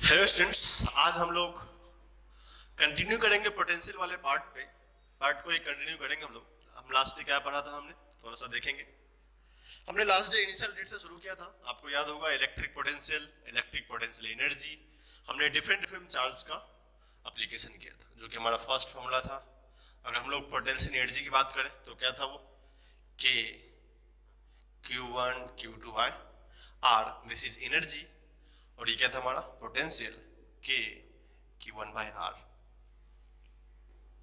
Hello students, आज हम लोग कंटिन्यू करेंगे पोटेंशियल वाले पार्ट को ही कंटिन्यू करेंगे। हम लास्ट डे क्या पढ़ा था, हमने थोड़ा सा देखेंगे। हमने लास्ट डे इनिशियल डेट से शुरू किया था, आपको याद होगा। इलेक्ट्रिक पोटेंशियल एनर्जी, हमने डिफरेंट डिफरेंट चार्ज का एप्लीकेशन किया था, जो कि हमारा फर्स्ट फॉर्मूला था। अगर हम लोग पोटेंशियल एनर्जी की बात करें तो क्या था वो, के Q1 Q2 by are, this is energy. और ये क्या था हमारा पोटेंशियल, के Q1 बाय आर।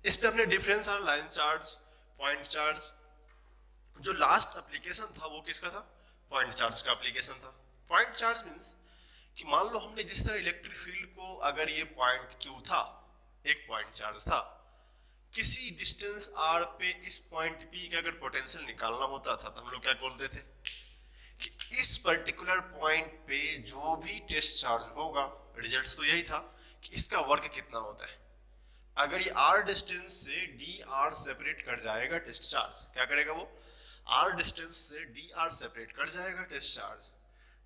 इस पे हमने डिफरेंस और लाइन चार्ज, पॉइंट चार्ज, जो लास्ट एप्लीकेशन था वो किसका था, पॉइंट चार्ज का एप्लीकेशन था। पॉइंट चार्ज मींस कि मान लो हमने जिस तरह इलेक्ट्रिक फील्ड को, अगर ये पॉइंट Q था, एक पॉइंट चार्ज था, किसी डिस्टेंस r पे इस पॉइंट P का अगर पोटेंशियल निकालना होता था तो हम लोग क्या बोलते थे कि इस पर्टिकुलर पॉइंट पे जो भी टेस्ट चार्ज होगा, रिजल्ट तो यही था कि इसका वर्क कितना होता है। अगर ये r डिस्टेंस से dr सेपरेट कर जाएगा टेस्ट चार्ज, क्या करेगा वो, r डिस्टेंस से dr सेपरेट कर जाएगा test charge,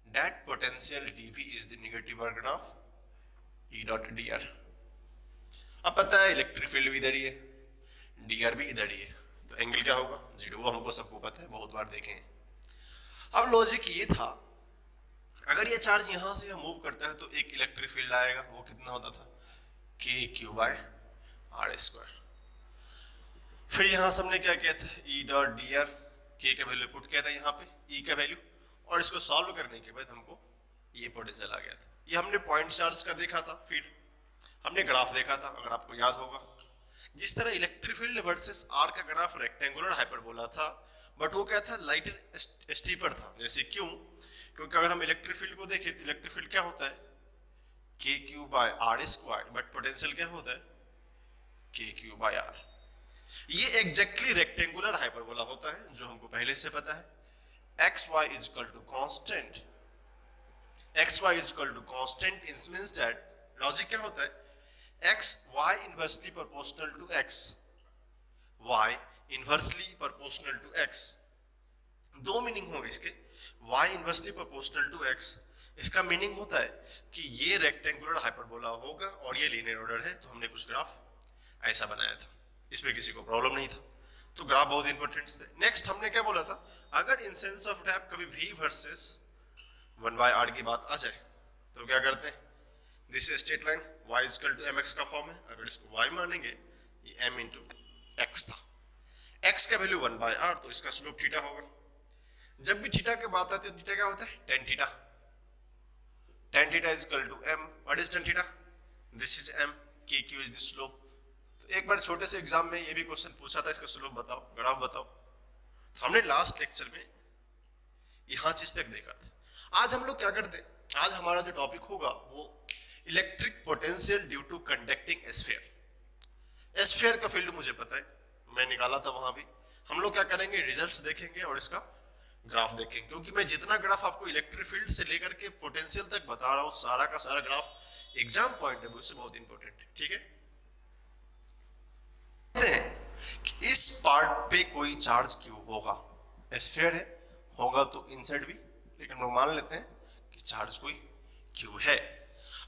that potential dv is the negative work of E dot dr। अब पता है इलेक्ट्रिक फील्ड भी इधर ही है, dr भी इधर ही है, तो एंगल क्या होगा, जीरो। वो हमको सबको पता है, बहुत बार देखे हैं। अब लॉजिक ये था, अगर ये चार्ज यहां से मूव करता है तो एक इलेक्ट्रिक फील्ड आएगा, वो कितना होता था, के क्यू बाय आर स्क्वायर। फिर यहां से हमने क्या किया था, ई डॉट डी आर, के का वैल्यू पुट किया था यहाँ पे, ई का वैल्यू, और इसको सॉल्व करने के बाद हमको ये पोटेंशियल आ गया था। ये हमने पॉइंट चार्ज का देखा था। फिर हमने ग्राफ देखा था, अगर आपको याद होगा, जिस तरह इलेक्ट्रिक फील्ड वर्सेस आर का ग्राफ रेक्टेंगुलर हाइपरबोला था, बट वो क्या था, लाइटर स्टीपर था। जैसे क्यों, क्योंकि अगर हम इलेक्ट्रिक फील्ड को देखें तो इलेक्ट्रिक फील्ड क्या होता है, के Q by are square, but potential क्या होता है, के क्यू बाय आर। ये एग्जैक्टली रेक्टेंगुलर हाइपरबोला होता है, जो हमको पहले से पता है। X y is equal to constant, x y is equal to constant in means that logic क्या होता है, x y inversely proportional to x, y inversely proportional to x। दो मीनिंग होंगे इसके, y inversely proportional to x, इसका meaning होता है कि ये रेक्टेंगुलर हाइपरबोला होगा और ये लीनियर ऑर्डर है, तो हमने कुछ ग्राफ ऐसा बनाया था, इसमें किसी को प्रॉब्लम नहीं था, तो ग्राफ बहुत इंपॉर्टेंट थे। नेक्स्ट हमने क्या बोला था, अगर इन सेंस ऑफ टैप कभी v वर्सेस 1 बाय r की बात आ जाए तो क्या करते हैं, this straight line y equal to mx का फॉर्म है, अगर इसको y मानेंगे, ये m इंटू एक्स था, x का वैल्यू 1 बाय आर, तो इसका स्लोप थीटा होगा। जब भी थीटा की बात आती है, थीटा क्या होता है, tan theta. Tan theta is equal to m, what is tan theta, this is m, k Q is the slope. तो एक बार छोटे से एग्जाम में ये भी क्वेश्चन पूछा था, इसका स्लोप बताओ, ग्राफ बताओ, तो हमने लास्ट लेक्चर में यहां चीज तक देखा था। आज हम लोग क्या करते हैं, आज हमारा जो टॉपिक होगा वो electric potential due to conducting sphere. Sphere का फील्ड मुझे पता है, मैं निकाला था वहां भी। हम लोग क्या करेंगे, रिजल्ट्स देखेंगे और इसका ग्राफ देखेंगे, क्योंकि मैं जितना ग्राफ आपको इलेक्ट्रिक फील्ड से लेकर के पोटेंशियल तक बता रहा हूं, सारा का सारा graph exam point of view से बहुत इंपॉर्टेंट है, ठीक है। कि इस पार्ट पे कोई चार्ज क्यों होगा, स्फीयर है, होगा तो इनसाइड भी, लेकिन हम मान लेते हैं कि चार्ज कोई क्यों है।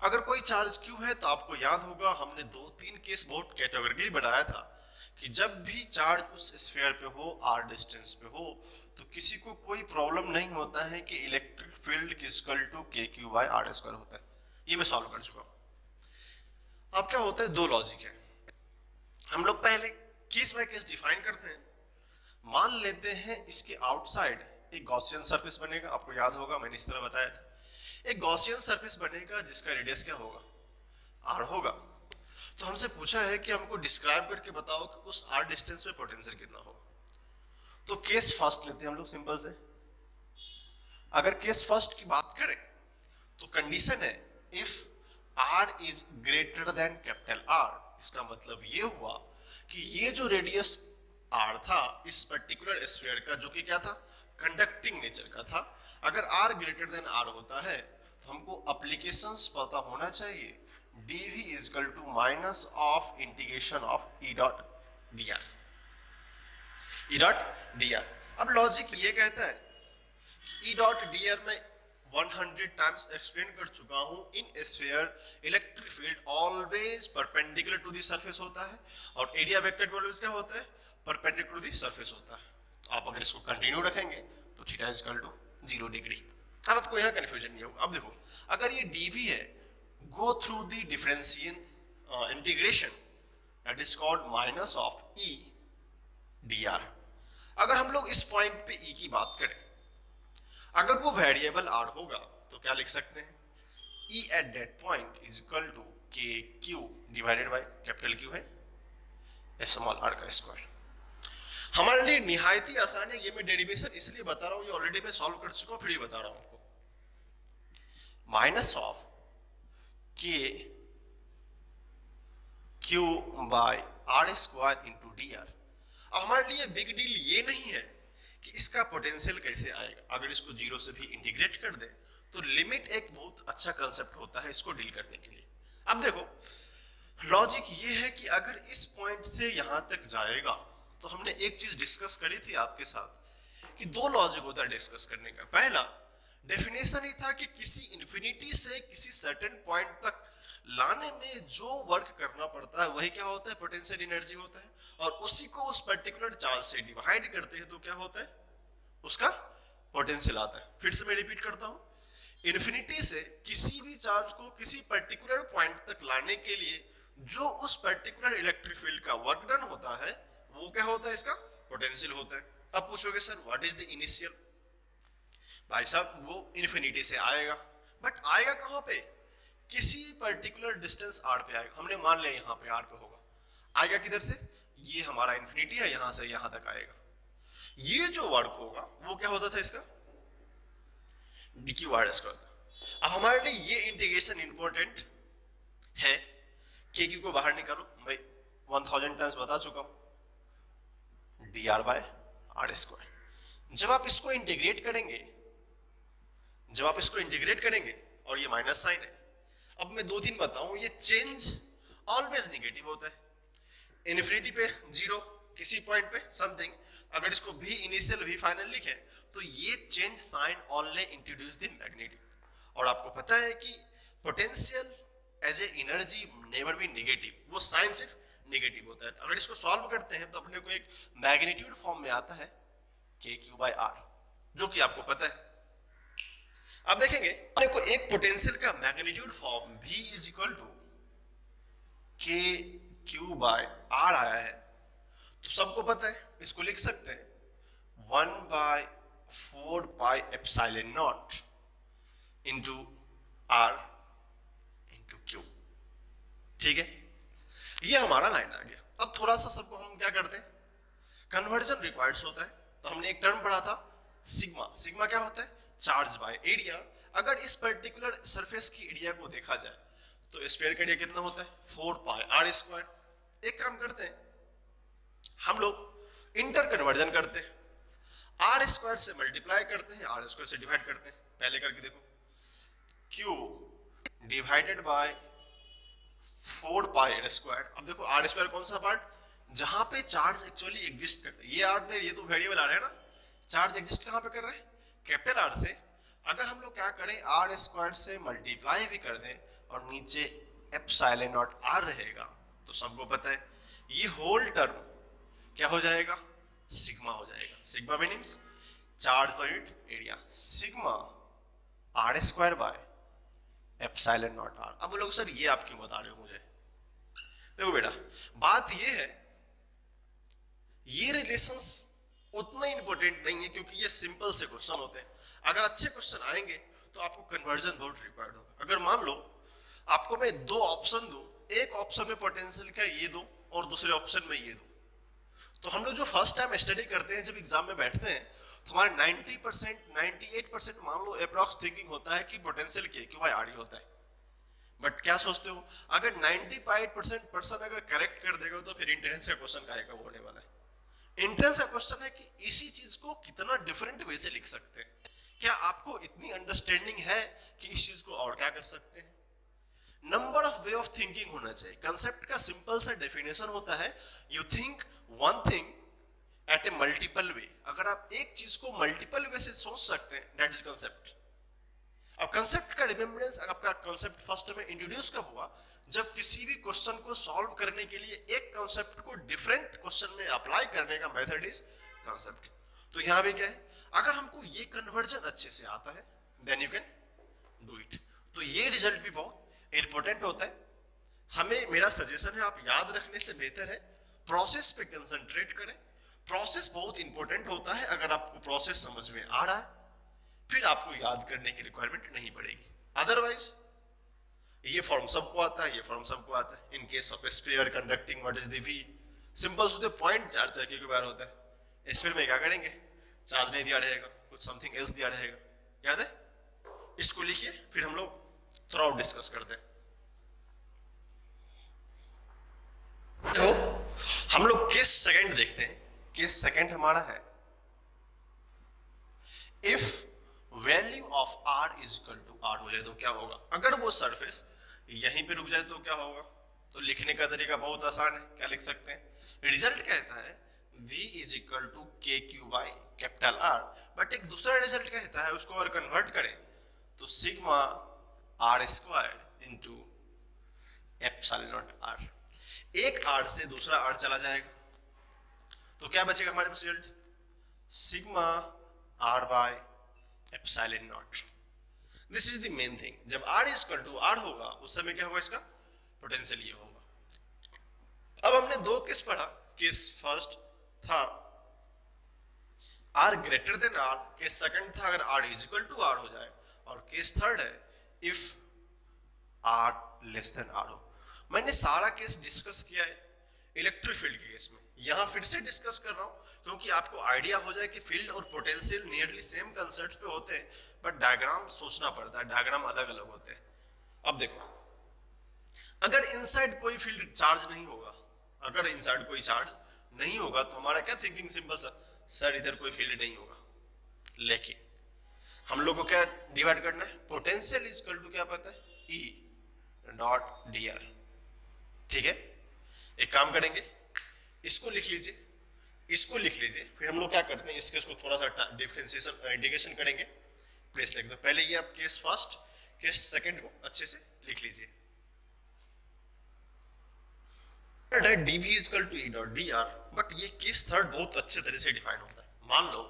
अगर कोई चार्ज क्यों है तो आपको याद होगा, हमने दो तीन केस बहुत कैटेगोरिकली बताया था कि जब भी चार्ज उस स्फीयर पे हो, r डिस्टेंस पे हो, तो किसी को कोई प्रॉब्लम नहीं होता है कि इलेक्ट्रिक फील्ड इक्वल टू के क्यू बाय आर स्क्वायर होता है। ये मैं सॉल्व कर चुका हूं। अब क्या होता है, दो लॉजिक है, हम लोग पहले केस बाय केस डिफाइन करते हैं। मान लेते हैं इसके आउटसाइड एक गॉसियन सरफेस बनेगा, आपको याद होगा मैंने इस तरह बताया था, एक गॉसियन सरफेस बनेगा जिसका रेडियस क्या होगा, r होगा। तो हमसे पूछा है कि हमको डिस्क्राइब करके बताओ कि उस r डिस्टेंस में पोटेंशियल कितना होगा। तो केस फर्स्ट लेते हैं हम लोग, सिंपल से। अगर केस फर्स्ट की बात करें तो कंडीशन है if r is greater than capital R, इसका मतलब ये हुआ कि ये जो रेडियस r था इस पर्टिकुलर स्फीयर का, जो कि क्या था, कंडक्टिंग नेचर का था, अगर r ग्रेटर देन r होता है तो हमको एप्लीकेशंस पता होना चाहिए, dv is equal to minus of integration of e dot D r, e dot D R. अब लॉजिक ये कहता है कि ई डॉट डी आर में 100 टाइम्स एक्सप्लेन कर चुका हूं, in sphere electric field always perpendicular to the surface होता है और एरिया वेक्टर ऑलवेज क्या होता है, परपेंडिकुलर टू द सरफेस होता है। तो आप अगर इसको कंटिन्यू रखेंगे तो theta is equal to 0 degree. अब आपको यहाँ कंफ्यूजन नहीं होगा। अब देखो, अगर ये dv है, go through the differential integration that is called minus of e dr। अगर हम लोग इस पॉइंट पे e की बात करें, अगर वो वेरिएबल r होगा तो क्या लिख सकते हैं, e at that point is equal to के Q divided by capital Q है स्मॉल r का स्क्वायर। हमारे लिए निहायती आसान है, ये मैं डेरिवेशन इसलिए बता रहा हूं, ये ऑलरेडी मैं सॉल्व कर चुका हूं, फिर ही बता रहा हूं आपको। Minus of k Q by are square into d are. अब हमारे लिए बिग डील ये नहीं है कि इसका पोटेंशियल कैसे आएगा, अगर इसको जीरो से भी इंटीग्रेट कर दे तो लिमिट एक बहुत अच्छा कंसेप्ट होता है इसको डील करने के लिए। अब देखो, लॉजिक ये है कि अगर इस पॉइंट से यहां तक जाएगा तो हमने एक चीज डिस्कस करी थी आपके साथ कि दो लॉजिक होता है डिस्कस करने का। पहला डेफिनेशन ही था कि किसी इंफिनिटी से किसी सर्टेन पॉइंट तक लाने में जो वर्क करना पड़ता है वही क्या होता है, पोटेंशियल एनर्जी होता है, और उसी को उस पर्टिकुलर चार्ज से डिवाइड करते हैं तो क्या होता है, उसका पोटेंशियल आता है। फिर से मैं रिपीट करता हूं, इन्फिनिटी से किसी भी चार्ज को किसी पर्टिकुलर पॉइंट तक लाने के लिए जो उस पर्टिकुलर इलेक्ट्रिक फील्ड का वर्क डन होता है वो क्या होता है, इसका पोटेंशियल होता है। अब पूछोगे sir what is the initial, भाई साहब वो इन्फिनिटी से आएगा, बट आएगा कहां पे, किसी पर्टिकुलर डिस्टेंस r पे आएगा। हमने मान लिया यहां पे r पे होगा, आएगा किधर से, ये हमारा इन्फिनिटी है, यहां से यहां तक आएगा। ये जो वर्क होगा वो क्या होता था, इसका dq r स्क्वायर। अब हमारे लिए ये इंटीग्रेशन इंपॉर्टेंट है, के क्यू को बाहर निकालो, मैं 1000 टाइम्स बता चुका हूं, dr बाय आर स्क्वायर। जब आप इसको इंटीग्रेट करेंगे, जब आप इसको इंटीग्रेट करेंगे और ये माइनस साइन है, अब मैं दो तीन बताऊं, ये चेंज ऑलवेज निगेटिव होता है। इन्फिनिटी पे जीरो, किसी पॉइंट पे समथिंग, अगर इसको भी इनिशियल भी फाइनल लिखे तो ये change sign only introduce the magnetic. और आपको पता है कि potential as a energy never be negative, वो साइन सिर्फ नेगेटिव होता है। अगर इसको सॉल्व करते हैं तो अपने को एक मैग्नीट्यूड फॉर्म में आता है के क्यू बाय आर, जो कि आपको पता है। अब देखेंगे अपने को एक पोटेंशियल का magnitude form V is equal to के क्यू बाय आर आया है, तो सबको पता है, इसको लिख सकते हैं 1/4 pi epsilon naught into r into q. ठीक है, ये हमारा लाइन आ गया। अब थोड़ा सा सबको हम क्या करते हैं, कन्वर्जन रिक्वायर्ड होता है। तो हमने एक टर्म पढ़ा था सिग्मा। सिग्मा क्या होता है, चार्ज बाय एरिया। अगर इस पर्टिकुलर सरफेस की एरिया को देखा जाए तो स्फीयर का एरिया कितना होता है, 4 पाई आर स्क्वायर। एक काम करते हैं, हम लोग इंटर कन्वर्जन करते हैं, आर स्क्वायर से मल्टीप्लाई करते हैं, आर स्क्वायर से डिवाइड करते हैं। पहले करके देखो, q divided by 4 pi are square. अब देखो आर स्क्वायर कौन सा पार्ट, जहां पे चार्ज एक्चुअली एग्जिस्ट करता है। ये आर में ये तो वेरिएबल आ रहा है ना, चार्ज एग्जिस्ट कहां पे कर रहे हैं, कैपिटल आर से। अगर हम लोग क्या करें, आर स्क्वायर से मल्टीप्लाई भी कर दें और नीचे एप्सिलॉन नॉट आर रहेगा, तो सबको पता है ये होल टर्म क्या हो जाएगा, सिग्मा हो जाएगा। Sigma meanings charge per unit area, sigma are square by epsilon naught r. अब लोग सर ये आप क्यों बता रहे हो मुझे, देखो बेटा बात ये है, ये रिलेशंस उतना इंपॉर्टेंट नहीं है क्योंकि ये सिंपल से क्वेश्चन होते हैं। अगर अच्छे क्वेश्चन आएंगे तो आपको कन्वर्जन बहुत रिक्वायर्ड होगा। अगर मान लो आपको मैं दो ऑप्शन दूं, एक ऑप्शन में पोटेंशियल का ये दो और दूसरे ऑप्शन में ये दो, तो हम लोग जो फर्स्ट टाइम स्टडी करते हैं, जब एग्जाम में बैठते हैं तो हमारा 90% 98% मान लो अप्रॉक्स थिंकिंग होता है कि पोटेंशियल के क्यू बाय आर ही होता है। बट क्या सोचते हो, अगर 95% पर्सन अगर करेक्ट कर देगा तो फिर इंट्रेंस का क्वेश्चन काहे का होने वाला है। इंट्रेंस का क्वेश्चन है कि इसी चीज को कितना डिफरेंट वे से लिख सकते हैं। क्या आपको इतनी अंडरस्टैंडिंग है कि इस चीज को और क्या कर सकते हैं। Number of way of thinking होना चाहिए। कंसेप्ट का सिंपल सा डेफिनेशन होता है, you think one thing at a multiple way. अगर आप एक चीज को मल्टीपल वे से सोच सकते हैं, दैट इज कंसेप्ट। अब कंसेप्ट का रिमेम्बरेंस, आपका कंसेप्ट फर्स्ट में इंट्रोड्यूस कब हुआ, जब किसी भी क्वेश्चन को सॉल्व करने के लिए एक कंसेप्ट को डिफरेंट क्वेश्चन में अप्लाई करने का मेथड इज कंसेप्ट। तो यहां भी क्या है, अगर हमको ये कन्वर्जन अच्छे से आता है then you can do it. तो ये रिजल्ट भी बहुत इंपॉर्टेंट होता है। हमें, मेरा सजेशन है, आप याद रखने से बेहतर है प्रोसेस पे कंसंट्रेट करें। प्रोसेस बहुत इंपॉर्टेंट होता है। अगर आपको प्रोसेस समझ में आ रहा है फिर आपको याद करने की रिक्वायरमेंट नहीं पड़ेगी। अदरवाइज ये फॉर्म सबको आता है, ये फॉर्म सबको आता है। In case of sphere conducting what is the v, simple से पॉइंट चार्ज के बार होता है। स्फीयर में क्या करेंगे, चार्ज नहीं दिया रहेगा, कुछ समथिंग एल्स दिया रहेगा, याद है? इसको लिखिए, फिर हम लोग थोड़ा और डिस्कस करते हैं। तो हम लोग केस सेकंड देखते हैं। केस सेकंड हमारा है if value of r is equal to r हो जाए तो क्या होगा। अगर वो सरफेस यहीं पे रुक जाए तो क्या होगा। तो लिखने का तरीका बहुत आसान है, क्या लिख सकते हैं, रिजल्ट कहता है v इज इक्वल टू के Q by capital R. But एक दूसरा रिजल्ट कहता है, उसको अगर कन्वर्ट करें तो sigma are square into epsilon naught R. एक आर से दूसरा आर चला जाएगा तो क्या बचेगा हमारे पास result, sigma R by epsilon naught. This is the main thing. जब R is equal to R होगा उस समय क्या होगा, इसका पोटेंशियल ये होगा। अब हमने दो केस पढ़ा। केस फर्स्ट था r greater than r, case second था अगर r is equal to r हो जाए, और केस थर्ड है if r less than r हो। मैंने सारा केस डिस्कस किया है इलेक्ट्रिक फील्ड के केस में, यहां फिर से डिस्कस कर रहा हूं क्योंकि आपको आइडिया हो जाए कि फील्ड और पोटेंशियल नियरली सेम कंसेप्ट पे होते हैं, बट डायग्राम सोचना पड़ता है, डायग्राम अलग अलग होते हैं। अब देखो, अगर इनसाइड कोई फील्ड चार्ज नहीं होगा, अगर इनसाइड कोई चार्ज नहीं होगा तो हमारा क्या थिंकिंग सिंपल सा, सर इधर कोई फील्ड नहीं होगा। लेकिन हम लोग को क्या डिवाइड करना है, पोटेंशियल इज इक्वल टू क्या पता है, ई डॉट डी आर। ठीक है, एक काम करेंगे, इसको लिख लीजिए, इसको लिख लीजिए, फिर हम लोग क्या करते हैं, इसको थोड़ा सा डिफरेंशिएशन इंटीग्रेशन करेंगे। प्लेस लिख दो, पहले ये आप केस फर्स्ट केस सेकंड को अच्छे से लिख लीजिए। dv is equal to e dot dr, but ये केस थर्ड बहुत अच्छे तरह से डिफाइन होता है। मान लो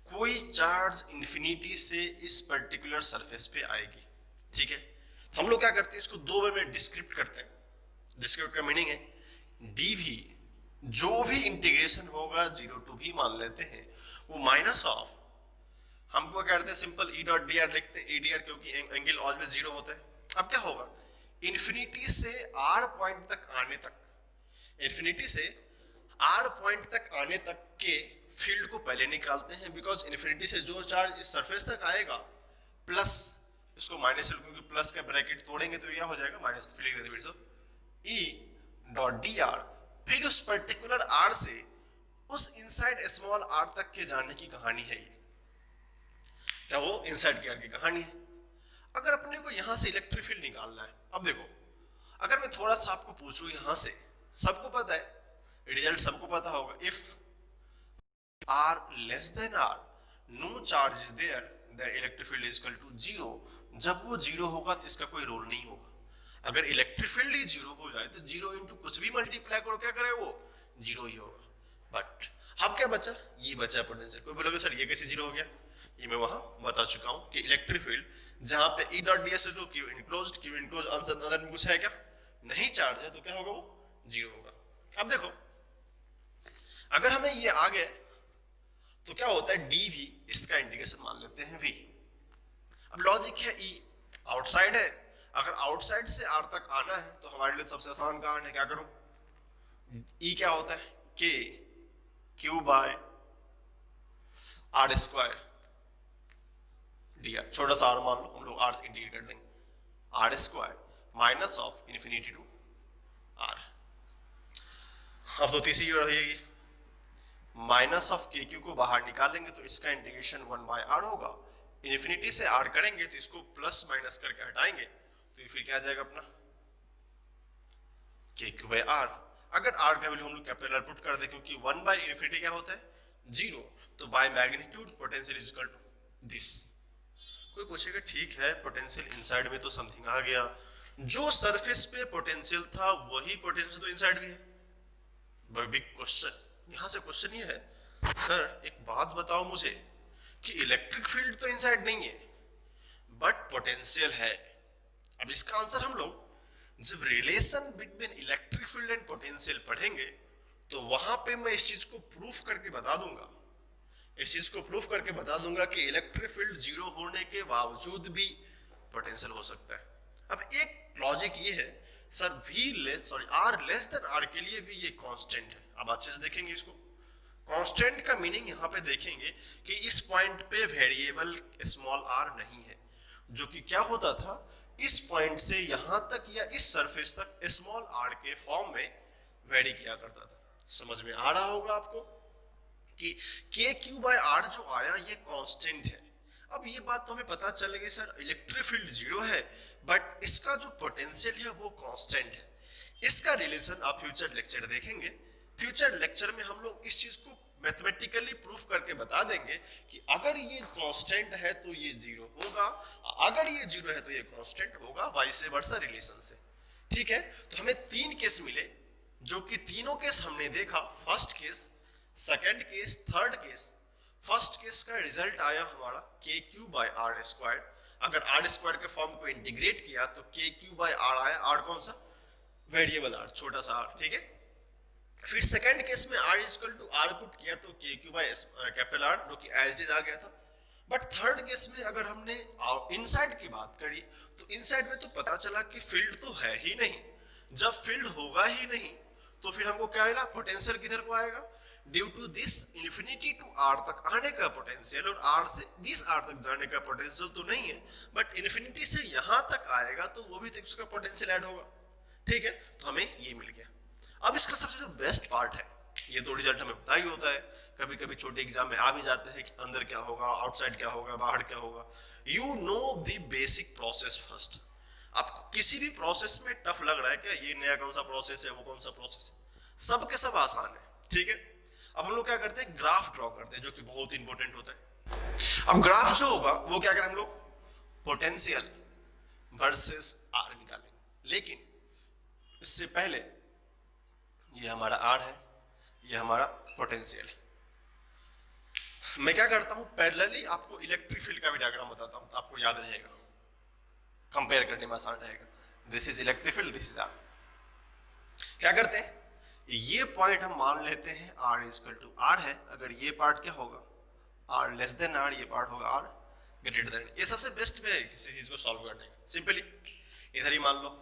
कोई चार्ज इंफिनिटी से इस पर्टिकुलर सरफेस पे आएगी, ठीक है, तो हम लोग क्या करते हैं, इसको दो वे में डिस्क्रिप्ट करते हैं। डिस्क्रिप्ट का मीनिंग है dv, जो भी इंटीग्रेशन होगा 0 to v मान लेते हैं, वो माइनस ऑफ, हमको क्या करते हैं सिंपल ई डॉट डी आर लिखते हैं, ई डी आर क्योंकि एंगल ऑलवेज 0 होता है। अब क्या होगा, इंफिनिटी से आर पॉइंट तक आने तक, इंफिनिटी से आर पॉइंट तक आने तक के फील्ड को पहले निकालते हैं, बिकॉज इंफिनिटी से जो चार्ज इस सरफेस तक आएगा प्लस, इसको माइनस से क्योंकि प्लस का ब्रैकेट तोड़ेंगे तो यह हो जाएगा माइनस, फिर लिख देते फिर से ई डॉट डी आर। फिर उस पर्टिकुलर आर से उस इनसाइड स्मॉल आर तक के जाने की कहानी है ये, क्या वो इनसाइड के आर की कहानी है। अगर अपने को यहां से इलेक्ट्रिक फील्ड निकालना है, अब देखो, अगर मैं थोड़ा सा आपको पूछूं यहां से, सबको पता है रिजल्ट सबको पता होगा, if r less than r no charge is there, there electric field is equal to 0। जब वो 0 होगा तो इसका कोई रोल नहीं होगा। अगर इलेक्ट्रिक फील्ड ही 0 हो जाए तो 0 इंटू कुछ भी मल्टीप्लाई करो क्या करे, वो 0 ही होगा। बट अब क्या बचा, ये बचा पोटेंशियल। कोई बोलोगे सर ये कैसे 0 हो गया, ये मैं वहां बता चुका हूं कि इलेक्ट्रिक फील्ड जहां पे e dot D s to q enclosed अंदर में कुछ है क्या, नहीं चार्ज है, तो क्या होगा, वो 0 होगा। अब देखो, अगर हमें ये आ गया तो क्या होता है, डी वी, इसका इंटीग्रेशन मान लेते हैं v। अब लॉजिक है ई आउटसाइड है, अगर आउटसाइड से आर तक आना है तो हमारे लिए सबसे आसान कारण है, क्या करूं, ई क्या होता है, के Q by are square D r, छोटा सा आर मान लो, हम लोग आर इंटीग्रेट कर देंगे, r square minus of infinity to r. अब तो तीसरी रहेगी, माइनस ऑफ के क्यू को बाहर निकालेंगे तो इसका इंटीग्रेशन 1 बाय आर होगा। इन्फिनिटी से आर करेंगे तो इसको प्लस माइनस करके हटाएंगे तो फिर क्या आ जाएगा अपना के क्यू बाय आर। अगर आर का वैल्यू हम लोग कैपिटल आर पुट कर दे, क्योंकि 1 बाय इन्फिनिटी क्या होता है 0, तो by magnitude potential is equal to this. कोई पूछेगा ठीक है पोटेंशियल इनसाइड में तो समथिंग आ गया, जो सरफेस पे पोटेंशियल था वही पोटेंशियल तो इनसाइड भी है। बिग क्वेश्चन, यहां से क्वेश्चन ये है सर एक बात बताओ मुझे कि इलेक्ट्रिक फील्ड तो इनसाइड नहीं है बट पोटेंशियल है। अब इसका आंसर हम लोग जब relation between electric field and potential पढ़ेंगे तो वहां पे मैं इस चीज को प्रूफ करके बता दूंगा, इस चीज को प्रूफ करके बता दूंगा कि इलेक्ट्रिक फील्ड जीरो होने के बावजूद भी पोटेंशियल हो सकता है। अब एक लॉजिक ये है sir r less than r के लिए भी ये कांस्टेंट है। अब अच्छे से देखेंगे इसको, कांस्टेंट का मीनिंग यहाँ पे देखेंगे कि इस पॉइंट पे वेरिएबल स्मॉल आर नहीं है, जो कि क्या होता था इस पॉइंट से यहां तक या इस सरफेस तक स्मॉल आर के फॉर्म में वेरी किया करता था। समझ में आ रहा होगा आपको कि के क्यू बाय आर जो आया ये कांस्टेंट है। अब ये बात तो हमें पता चल गई सर इलेक्ट्रिक फील्ड जीरो है बट इसका जो पोटेंशियल है वो कांस्टेंट है। इसका रिलेशन आप फ्यूचर लेक्चर देखेंगे, फ्यूचर लेक्चर में हम लोग इस चीज को मैथमेटिकली प्रूफ करके बता देंगे कि अगर ये कांस्टेंट है तो ये जीरो होगा, अगर ये जीरो है तो ये कांस्टेंट होगा, वाइस वर्सा रिलेशन से। ठीक है, तो हमें तीन केस मिले जो कि तीनों केस हमने देखा, first case, second case, third case. First case का रिजल्ट आया हमारा के क्यू बाय आर स्क्वायर। अगर आर स्क्वायर के फॉर्म को इंटीग्रेट किया तो के क्यू बाय आर आया, आर कौन सा, वेरिएबल आर, छोटा सा आर। ठीक है, फिर सेकंड केस में r equal to r put किया तो k Q by capital are जो कि एज इट इज आ गया था। बट थर्ड केस में अगर हमने इनसाइड की बात करी तो इनसाइड में तो पता चला कि फील्ड तो है ही नहीं। जब फील्ड होगा ही नहीं तो फिर हमको क्या मिला, पोटेंशियल किधर को आएगा, due to this infinity to r तक आने का पोटेंशियल, और आर से दिस आर तक जाने का पोटेंशियल तो नहीं है बट इन्फिनिटी से यहां तक आएगा तो वो भी तो उसका पोटेंशियल ऐड होगा। ठीक है, तो हमें ये मिल गया। अब इसका सबसे जो बेस्ट पार्ट है, ये तो रिजल्ट हमें पता ही होता है, कभी कभी छोटे एग्जाम में आ भी जाते हैं कि अंदर क्या होगा, आउटसाइड क्या होगा, बाहर क्या होगा। You know the basic process first. आपको किसी भी प्रोसेस में टफ लग रहा है क्या, ये नया कौन सा प्रोसेस है, वो कौन सा प्रोसेस है, सब के सब आसान है। ठीक है, अब हम लोग क्या करते हैं, ग्राफ ड्रॉ करते हैं जो कि बहुत इंपॉर्टेंट होता है। अब ग्राफ जो होगा वो क्या करें हम लोग, पोटेंशियल वर्सेस आर निकालेंगे। लेकिन इससे पहले ये हमारा आर है, ये हमारा पोटेंशियल है। मैं क्या करता हूं, पैरेलली आपको इलेक्ट्रिक फील्ड का भी डायग्राम बताता हूं, आपको याद रहेगा, कंपेयर करने में आसान रहेगा। This is electric field, this is r. क्या करते हैं, ये पॉइंट हम मान लेते हैं आर इक्वल टू आर है। अगर ये पार्ट क्या होगा, आर लेस देन आर, ये पार्ट होगा आर ग्रेटर देन। ये सबसे बेस्ट वे है किसी चीज को सॉल्व करने का। सिंपली इधर ही मान लो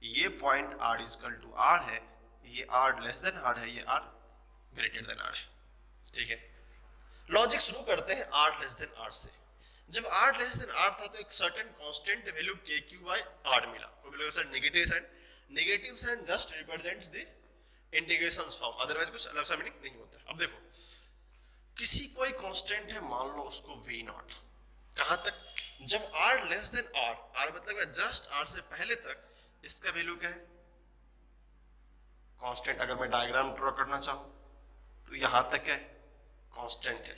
ये point r equal to r है, ये आर लेस देन आर है, ये आर ग्रेटर देन आर है। ठीक है, लॉजिक शुरू करते हैं आर लेस देन आर से। जब आर लेस देन आर था तो एक certain constant value k Q by r मिला। कोई बोलेगा sir negative sign just represents the integrations form, otherwise कुछ अलग सा मीनिंग नहीं होता। अब देखो किसी कोई कांस्टेंट है, मान लो उसको वी नॉट, कहां तक, जब r less than r, r मतलब जस्ट आर से पहले तक, इसका वैल्यू क्या है, कांस्टेंट। अगर मैं डायग्राम ड्रॉ करना चाहूं तो यहां तक क्या है, कांस्टेंट है।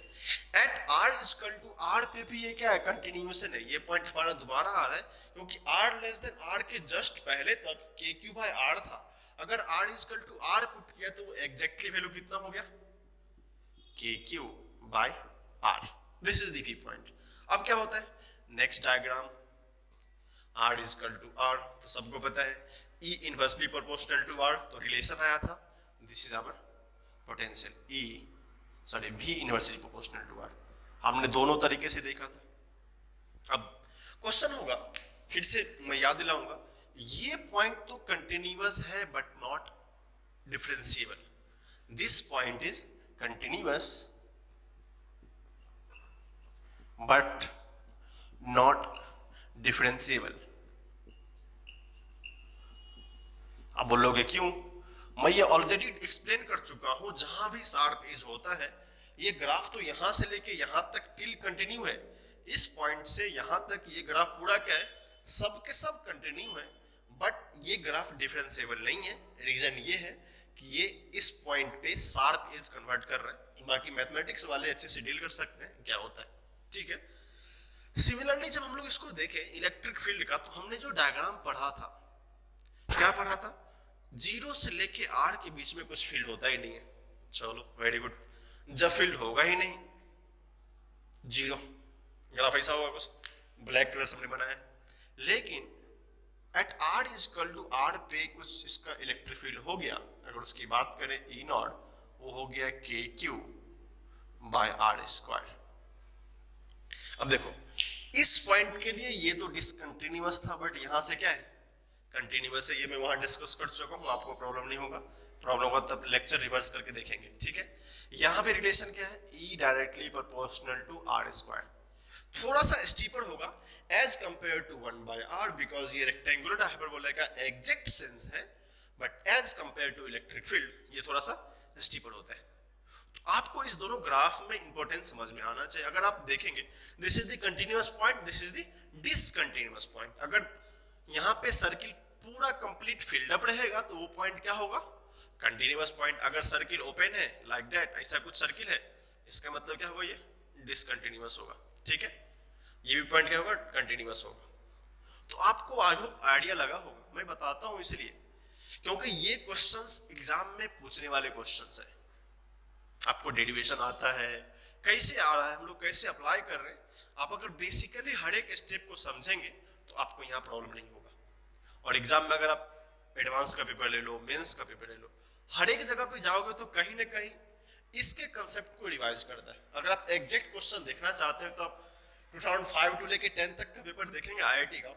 At r equal to are पे भी ये क्या है, कंटिन्यूएशन है। ये पॉइंट हमारा दोबारा आ रहा है क्योंकि आर लेस देन आर के जस्ट पहले तक के क्यू बाय आर था। अगर r equal to r put किया तो एग्जैक्टली वैल्यू कितना हो गया, k Q by are. This is the p point. अब क्या होता है, next diagram, r equal to r तो सबको पता है, E inversely proportional to R, तो रिलेशन आया था, this is our potential, V inversely proportional to R। हमने दोनों तरीके से देखा था। अब क्वेश्चन होगा, फिर से मैं याद दिलाऊंगा, ये पॉइंट तो कंटिन्यूअस है but not differentiable. This point is continuous but not differentiable. अब बोलोगे क्यों, मैं ये ऑलरेडी एक्सप्लेन कर चुका हूं। जहां भी शार्प एज होता है, ये ग्राफ तो यहां से लेके यहां तक टिल कंटिन्यू है। इस पॉइंट से यहां तक ये ग्राफ पूरा क्या है, सब के सब कंटिन्यू है, बट ये ग्राफ डिफरेंशिएबल नहीं है। रीजन ये है कि ये इस पॉइंट पे शार्प एज कन्वर्ट कर रहा है। बाकी मैथमेटिक्स वाले अच्छे से डील कर सकते हैं क्या होता है। ठीक है, सिमिलरली जब हम लोग इसको देखें इलेक्ट्रिक फील्ड का, तो हमने जो डायग्राम पढ़ा था, क्या पढ़ा था, जीरो से लेके आर के बीच में कुछ फील्ड होता ही नहीं है। चलो वेरी गुड, जब फील्ड होगा ही नहीं, जीरो, ग्राफ ऐसा होगा कुछ, ब्लैक कलर से हमने बनाया। लेकिन at r is equal to are पे कुछ इसका इलेक्ट्रिक फील्ड हो गया, अगर उसकी बात करें ई नॉट, वो हो गया k Q by are square. अब देखो इस पॉइंट के लिए ये तो डिसकंटिन्यूअस था, बट यहां से क्या है, कंटिन्यूअस है। ये मैं वहां डिस्कस कर चुका हूं, आपको प्रॉब्लम नहीं होगा, प्रॉब्लम होगा तब लेक्चर रिवर्स करके देखेंगे, ठीक है। यहां पे रिलेशन क्या है, e directly proportional to r square, थोड़ा सा स्टीपर होगा as compare to 1 by r, because ये रेक्टेंगुलर हाइपरबोला का एग्जैक्ट सेंस है, but as compare to electric field ये थोड़ा सा स्टीपर होता है। तो आपको इस दोनों ग्राफ में इंपॉर्टेंस समझ में आना चाहिए। अगर आप देखेंगे this is the continuous point, this is the discontinuous point. अगर यहां पे सर्किल पूरा कंप्लीट फिल्ड अप रहेगा तो वो पॉइंट क्या होगा, कंटिन्यूअस पॉइंट। अगर सर्किल ओपन है लाइक दैट, ऐसा कुछ सर्किल है, इसका मतलब क्या होगा, ये डिसकंटिन्यूअस होगा, ठीक है। ये भी पॉइंट क्या होगा, कंटिन्यूअस होगा। तो आपको आई होप आइडिया लगा होगा, मैं बताता हूं इसलिए क्योंकि ये क्वेश्चंस एग्जाम में पूछने वाले क्वेश्चंस है। आपको डेरिवेशन आता है, कैसे आ रहा है, हम लोग कैसे अप्लाई कर रहे हैं, आप अगर बेसिकली हर एक स्टेप को समझेंगे तो आपको यहाँ प्रॉब्लम नहीं होगा। और एग्जाम में अगर आप एडवांस का पेपर ले लो, मेंस का पेपर ले लो, हर एक जगह पे जाओगे तो कहीं ना कहीं इसके कंसेप्ट को रिवाइज करता है। अगर आप एग्जैक्ट क्वेश्चन देखना चाहते हैं तो आप 2005 टू लेके 10 तक का पेपर देखेंगे आईआईटी का,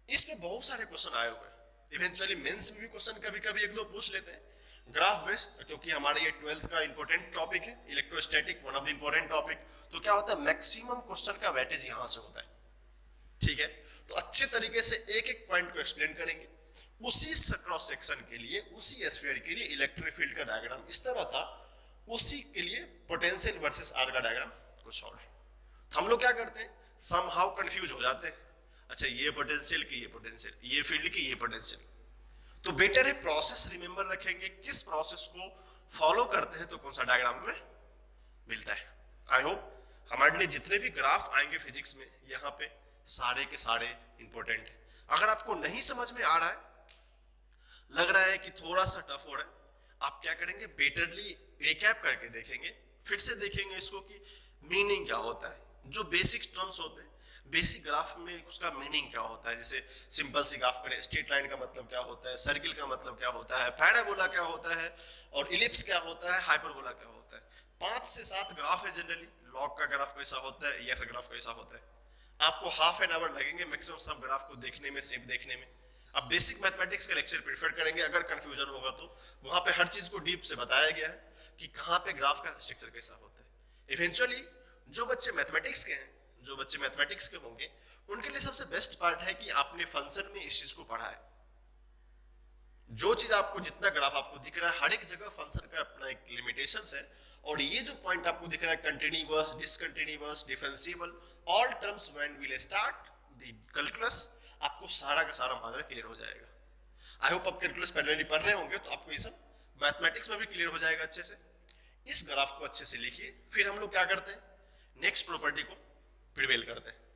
इसमें बहुत सारे क्वेश्चन आए हुए हैं। इवेंचुअली मेंस में भी क्वेश्चन कभी कभी एक दो पूछ लेते हैं ग्राफ बेस्ड, क्योंकि हमारे ये 12th का इंपॉर्टेंट टॉपिक है electrostatic, one of the important topic. तो क्या होता है, मैक्सिमम क्वेश्चन का वेटेज यहां से होता है, ठीक है। तो अच्छे तरीके से एक एक पॉइंट को एक्सप्लेन करेंगे। उसी क्रॉस सेक्शन के लिए, उसी स्फीयर के लिए इलेक्ट्रिक फील्ड का डायग्राम इस तरह था, उसी के लिए पोटेंशियल वर्सेस आर का डायग्राम कुछ और है। तो हम लोग क्या करते हैं, समहाउ कंफ्यूज हो जाते हैं, अच्छा ये पोटेंशियल की ये पोटेंशियल, ये फील्ड की ये पोटेंशियल। तो बेटर है प्रोसेस रिमेंबर रखेंगे, किस प्रोसेस को फॉलो करते हैं तो कौन सा डायग्राम में मिलता है। आई होप हमारे लिए जितने भी ग्राफ आएंगे फिजिक्स में यहाँ पे सारे के सारे इंपॉर्टेंट है। अगर आपको नहीं समझ में आ रहा है, लग रहा है कि थोड़ा सा टफ हो रहा है, आप क्या करेंगे, बेटरली रिकैप करके देखेंगे, फिर से देखेंगे इसको कि मीनिंग क्या होता है, जो बेसिक टर्म्स होते हैं बेसिक ग्राफ में उसका मीनिंग क्या होता है। जैसे सिंपल सी ग्राफ करें, स्ट्रेट लाइन का मतलब क्या होता है, सर्किल का मतलब क्या होता है, पैराबोला क्या होता है, और इलिप्स क्या होता है, हाइपरबोला क्या होता है। 5 से 7 ग्राफ है जनरली, लॉग का ग्राफ कैसा होता है, ऐसा ग्राफ कैसा होता है। आपको हाफ एन आवर लगेंगे मैक्सिमम सब ग्राफ को देखने में, सिर्फ देखने में। अब बेसिक मैथमेटिक्स का लेक्चर प्रेफर करेंगे, अगर कंफ्यूजन होगा तो वहां पे हर चीज को डीप से बताया गया है कि कहां पे ग्राफ का स्ट्रक्चर कैसा होता है। इवेंचुअली जो बच्चे मैथमेटिक्स के हैं, जो बच्चे मैथमेटिक्स के होंगे, उनके लिए सबसे बेस्ट पार्ट है कि आपने फंक्शन में इस चीज को पढ़ा है। जो चीज आपको, जितना ग्राफ आपको दिख रहा है, हर एक जगह फंक्शन का अपना एक लिमिटेशंस है। और ये जो पॉइंट आपको दिख रहा है, continuous, discontinuous, differentiable, all terms when we will start the calculus, आपको सारा का सारा माजरा क्लियर हो जाएगा। आई होप आप कैलकुलस पैरेलली पढ़ रहे होंगे तो आपको ये सब मैथमेटिक्स में भी क्लियर हो जाएगा अच्छे से। इस ग्राफ को अच्छे से लिखिए, फिर हम लोग क्या करते हैं, नेक्स्ट प्रॉपर्टी को प्रिवेल करते हैं।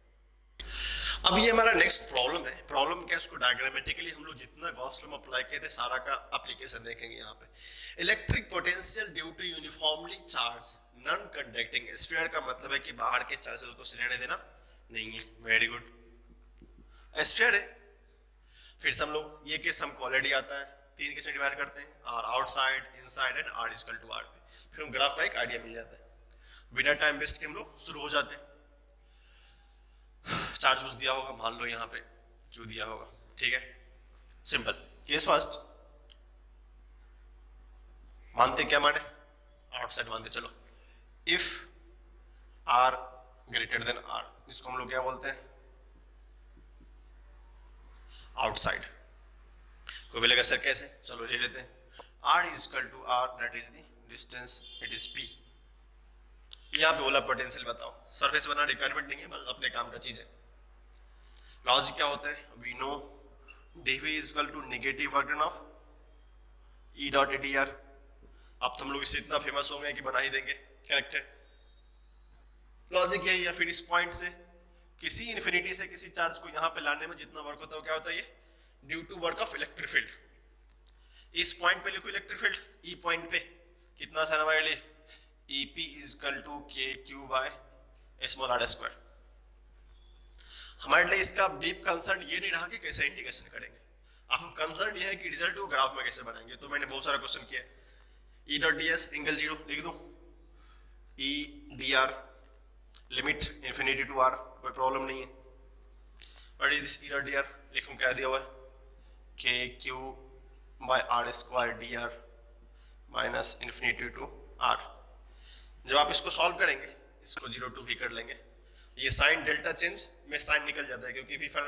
अब ये हमारा नेक्स्ट प्रॉब्लम है। प्रॉब्लम क्या है, उसको डायग्रामेटिकली हम लोग जितना गॉस लॉ अप्लाई किए थे सारा का एप्लीकेशन देखेंगे। यहाँ पे electric potential due to uniformly charge non conducting sphere का मतलब है कि बाहर के चार्जेस को लेने देना नहीं है। वेरी गुड, स्फीयर है। फिर से हम लोग ये केस हमको ऑलरेडी आता है, 3 केस में डिवाइड करते हैं, r outside, inside and r equal to are पे। फिर हम ग्राफ का एक आइडिया मिल जाता है। बिना टाइम वेस्ट के हम लोग शुरू हो जाते हैं। चार्ज कुछ दिया होगा, मान लो यहाँ पे क्यों दिया होगा, ठीक है। सिंपल केस फर्स्ट, मानते क्या माने, आउटसाइड मानते। चलो, if r greater than r, इसको हम लोग क्या बोलते हैं, आउटसाइड। कोई बोलेगा सर कैसे, चलो ले लेते हैं। R is equal to r, that is the distance, it is p. यहाँ पे बोला पोटेंशियल बताओ, सरफेस बना रिक्वायरमेंट नहीं है, बस अपने काम का चीज है। लॉजिक क्या होता है, we know dv is equal to negative work done of E dot D R. अब तो हम लोग इसे इतना फेमस हो गए कि बना ही देंगे, करेक्ट है। लॉजिक यही है। फिर इस पॉइंट से किसी इन्फिनिटी से किसी चार्ज को यहाँ पे लाने में जितना वर्क होता है वो क्या होता है, ये due to work of electric field. इस पॉइंट पे लिखो इलेक्ट्रिक फील्ड, ई पॉइंट पे कितना सा हमारे लिए, E P is equal to के Q by small R square. हमारे लिए इसका डीप कंसर्न ये नहीं रहा कि कैसे इंटीग्रेशन करेंगे, अब कंसर्न ये है कि रिजल्ट को ग्राफ में कैसे बनाएंगे। तो मैंने बहुत सारा क्वेश्चन किया, e dot D s angle zero लिख दो, e d r limit infinity to r, कोई प्रॉब्लम नहीं है। What is this e dot D r, लिखूं क्या दिया हुआ है, के Q by are square D r minus infinity to r. जब आप इसको सॉल्व करेंगे, इसको 0 टू भी कर लेंगे, ये साइन डेल्टा चेंज में साइन निकल जाता है क्योंकि वी फाइनल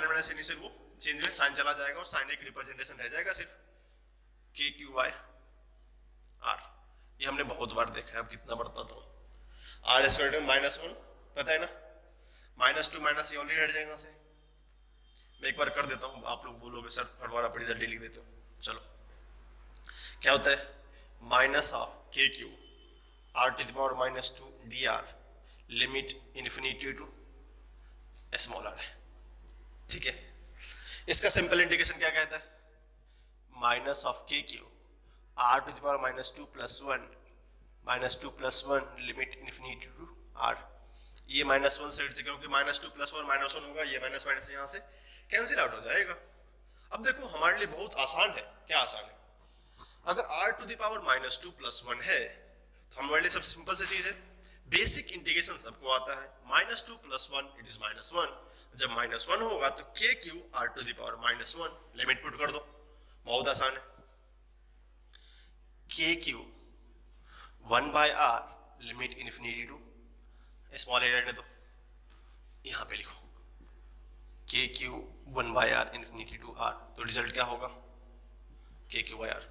माइनस इनिशियल वो चेंज में साइन चला जाएगा और साइन एक रिप्रेजेंटेशन रह जाएगा सिर्फ के क्यू बाय आर। ये हमने बहुत बार देखा है, अब कितना बढ़ता था आर स्क्वायर -1 पता है ना, -2 माइनस ये ऑलरेडी हट जाएगा यहाँ से। मैं एक बार कर देता हूँ, आप लोग बोलोगे सर हर बार आप रिजल्ट ही लिख देते हो। चलो क्या होता है, minus of k Q r to the power -2 d r limit infinity to small r है, ठीक है। इसका सिंपल इंटीग्रेशन क्या कहता है, minus of k Q r to the power -2 plus 1 limit infinity to r. ये -1 से हट जाएगा क्योंकि -2 प्लस 1 -1 होगा, ये माइनस माइनस यहाँ से कैंसिल आउट हो जाएगा। अब देखो हमारे लिए बहुत आसान है, क्या आसान है, अगर r to the power -2 plus 1 है तो हमारे लिए सब सिंपल सी चीज है, बेसिक इंटीग्रेशन सबको आता है, -2 प्लस 1 इट इज -1। जब -1 होगा तो k q r to the power -1 limit put कर दो, बहुत आसान है। के q 1 by r limit infinity to small a रहने दो, यहाँ पे लिखो k q 1 by r infinity to r, तो रिजल्ट क्या होगा के क्यू बाय r।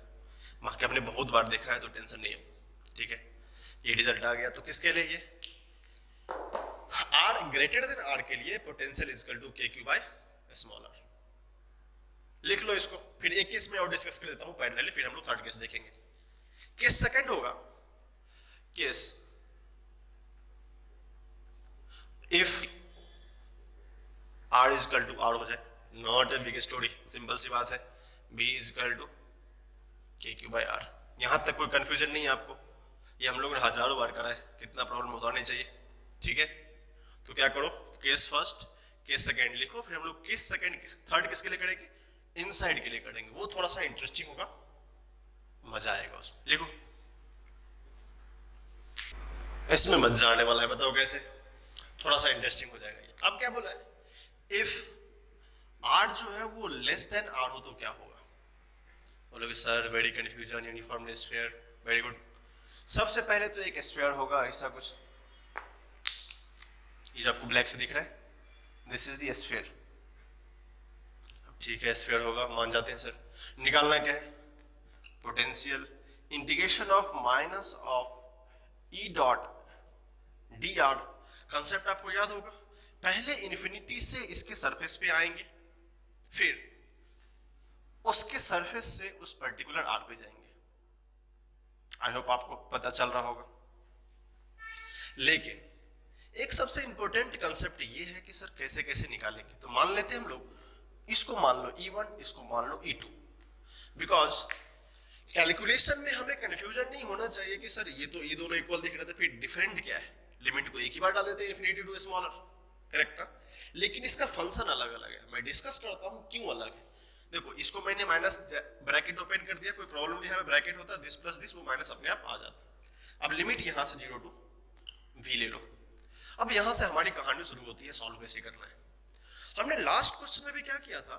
माँ के हमने बहुत बार देखा है तो टेंशन नहीं है, ठीक है। ये रिजल्ट आ गया, तो किसके लिए ये r ग्रेटर देन r के लिए पोटेंशियल इज इक्वल टू के क्यू बाय स्मॉल r। लिख लो इसको, फिर एक केस में और डिस्कस कर देता हूं पैरेलली, फिर हम लोग थर्ड केस देखेंगे। केस सेकंड होगा, case if r is equal to r हो जाए, not a big story, simple सी बात है, b इज इक्वल टू के क्यू बाय आर। यहां तक कोई कंफ्यूजन नहीं है आपको, ये हम लोगों ने हजारों बार करा है, कितना प्रॉब्लम होता नहीं चाहिए, ठीक है। तो क्या करो, केस फर्स्ट केस सेकंड लिखो, फिर हम लोग केस सेकंड थर्ड किसके लिए करेंगे, इनसाइड के लिए करेंगे, वो थोड़ा सा इंटरेस्टिंग होगा, मजा आएगा उसमें। लिखो, इसमें मजा आने वाला है, बताओ कैसे, थोड़ा सा इंटरेस्टिंग हो जाएगा ये। अब क्या बोला है, इफ आर जो है वो लेस देन आर हो तो क्या होगा, बोलोगे sir very confusion, uniform sphere, very good. सबसे पहले तो एक स्फीयर होगा ऐसा कुछ, ये जो आपको ब्लैक से दिख रहा है, दिस इज द स्फीयर, ठीक है स्फीयर होगा, मान जाते हैं सर। निकालना क्या है, potential integration of minus of E dot D R. Concept आपको याद होगा, पहले इन्फिनिटी से इसके सरफेस पे आएंगे, फिर उसके सरफेस से उस पर्टिकुलर आर पे जाएंगे। आई होप आपको पता चल रहा होगा। लेकिन एक सबसे इंपॉर्टेंट कंसेप्ट ये है कि सर कैसे कैसे निकालेंगे। तो मान लेते हैं हम लोग, इसको मान लो E1, इसको मान लो E2, बिकॉज कैलकुलेशन में हमें कंफ्यूजन नहीं होना चाहिए कि सर ये तो ये दोनों इक्वल दिख रहे थे, फिर डिफरेंट क्या है, लिमिट को एक ही बार डाल देते हैं इन्फिनिटी टू स्मॉलर, करेक्ट ना। लेकिन इसका फंक्शन अलग अलग है, मैं डिस्कस करता हूं क्यों अलग है। देखो इसको मैंने माइनस ब्रैकेट ओपन कर दिया, कोई प्रॉब्लम नहीं है, ब्रैकेट होता है दिस प्लस दिस, वो माइनस अपने आप आ जाता। अब लिमिट यहां से 0 टू v ले लो। अब यहां से हमारी कहानी शुरू होती है, सॉल्व कैसे करना है। हमने लास्ट क्वेश्चन में भी क्या किया था,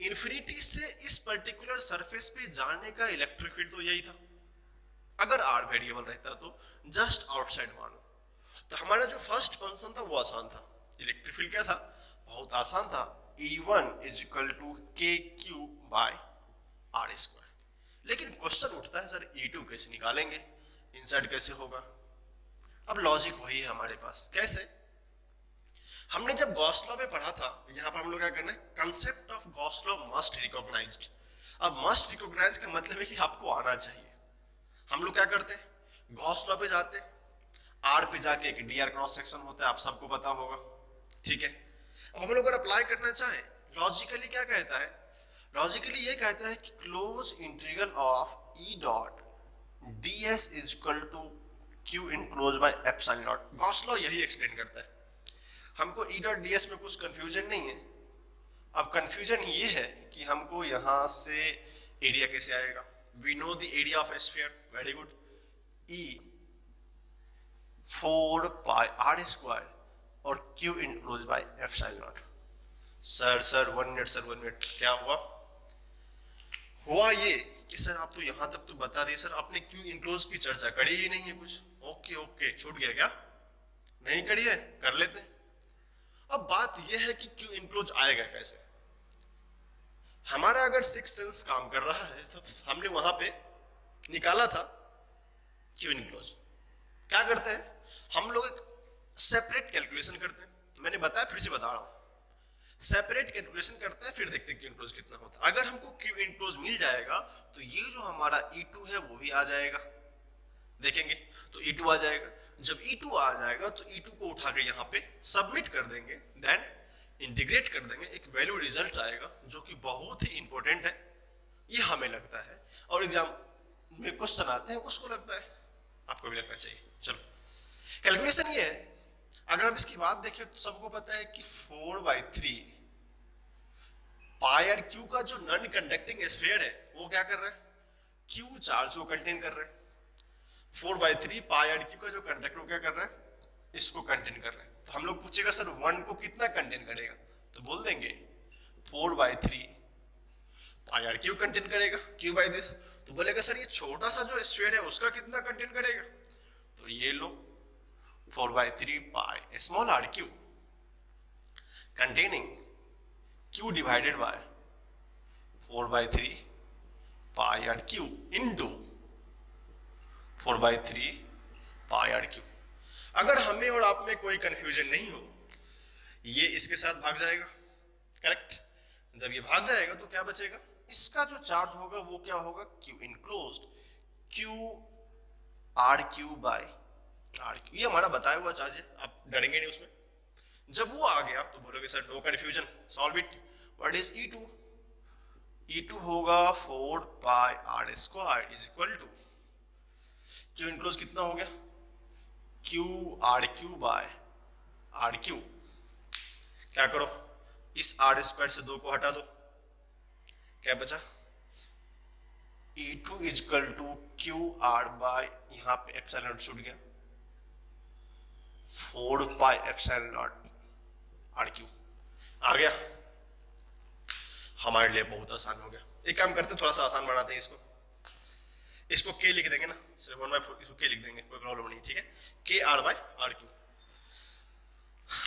इन्फिनिटी से इस पर्टिकुलर सरफेस पे जाने का इलेक्ट्रिक फील्ड तो यही था, अगर r वेरिएबल रहता तो जस्ट आउटसाइड मानो। तो हमारा जो फर्स्ट फंक्शन था वो आसान था, इलेक्ट्रिक फील्ड क्या था, बहुत आसान था, E1 इज इक्वल टू के क्यू बाय आर स्क्वायर। लेकिन क्वेश्चन उठता है सर E2 कैसे निकालेंगे, इनसाइड कैसे होगा। अब लॉजिक वही है हमारे पास, कैसे, हमने जब गॉस लॉ में पढ़ा था, यहाँ पर हम लोग क्या करना है, concept of Gauss law must recognised. अब मस्ट रिकॉग्नाइज का मतलब है कि आपको आना चाहिए। हम लोग क्या करते हैं, गॉस लॉ पे जाते हैं, आर पे जाके एक डी आर क्रॉस सेक्शन होता है, आप सबको पता होगा, ठीक है। अब हम लोग अगर अप्लाई करना चाहें लॉजिकली क्या कहता है, लॉजिकली ये कहता है कि close integral of E dot D s is equal to Q enclose by epsilon naught. Gauss law यही एक्सप्लेन करता है। हमको ई डॉट डी एस में कुछ कंफ्यूजन नहीं है। अब कंफ्यूजन ये है कि हमको यहां से एरिया कैसे आएगा। We know the area of a sphere, very good, E 4 pi are square और Q enclose by epsilon naught. Sir 1 minute sir 1 minute, क्या हुआ ये कि सर आप तो यहां तक तो बता दिए सर, आपने क्यू इनक्लोज की चर्चा करी ही नहीं है कुछ। ओके छूट गया क्या, नहीं करी है, कर लेते हैं। अब बात यह है कि क्यू इनक्लोज आएगा कैसे। हमारा अगर सिक्स सेंस काम कर रहा है तो हमने वहां पे निकाला था क्यू इनक्लोज। क्या करते हैं हम लोग, एक सेपरेट कैलकुलेशन करते हैं। मैंने बताया, फिर से बता रहा हूं, सेपरेट कैलकुलेशन करते हैं, फिर देखते हैं क्यू इनक्लोज कितना होता है। अगर हमको क्यू इनक्लोज मिल जाएगा तो ये जो हमारा E2 है वो भी आ जाएगा, देखेंगे तो E2 आ जाएगा। जब E2 आ जाएगा तो E2 को उठा के यहाँ पे सबमिट कर देंगे, देन इंटीग्रेट कर देंगे, एक वैल्यू रिजल्ट आएगा जो कि बहुत ही इंपॉर्टेंट है, ये हमें लगता है, और एग्जाम में क्वेश्चन आते हैं उसको लगता है, आपको भी लगना चाहिए। चलो कैलकुलेशन ये है, अगर हम इसकी बात देखें तो सबको पता है कि 4/3 पाई आर क्यू का जो नॉन कंडक्टिंग स्फीयर है वो क्या कर रहा है, क्यू चार्ज को कंटेन कर रहा है। 4/3 पाई आर क्यू का जो कंडक्टर वो क्या कर रहा है, इसको कंटेन कर रहा है। तो हम लोग पूछेगा सर 1 को कितना कंटेन करेगा, तो बोल देंगे 4/3 पाई आर क्यू कंटेन करेगा, क्यू बाई दिस। तो बोलेगा सर ये छोटा सा जो स्फीयर है उसका कितना कंटेन करेगा, तो ये लो 4/3 pi small r q containing q divided by 4/3 pi r q into 4/3 pi r q। अगर हमें और आप में कोई कंफ्यूजन नहीं हो, ये इसके साथ भाग जाएगा, करेक्ट। जब ये भाग जाएगा तो क्या बचेगा, इसका जो चार्ज होगा वो क्या होगा, q enclosed q r q by r q। ये हमारा बताया हुआ चार्ज है, आप डरेंगे नहीं उसमें। जब वो आ गया तो बोलोगे sir no confusion, solve it. What is E2, E2 होगा 4 pi are square is equal to Q enclose कितना हो गया, Q R Q by R Q. क्या करो, इस आर स्क्वायर से 2 को हटा दो, क्या बचा, E2 is equal to Q R by, यहां पे एप्सिलॉन नॉट छूट गया, 4 pi epsilon naught R Q आ गया। हमारे लिए बहुत आसान हो गया। एक काम करते, थोड़ा सा आसान बनाते हैं इसको के लिख देंगे ना, सिर्फ 1/4 इसको के लिख देंगे, कोई प्रॉब्लम नहीं, ठीक है। के आर बाय आर क्यू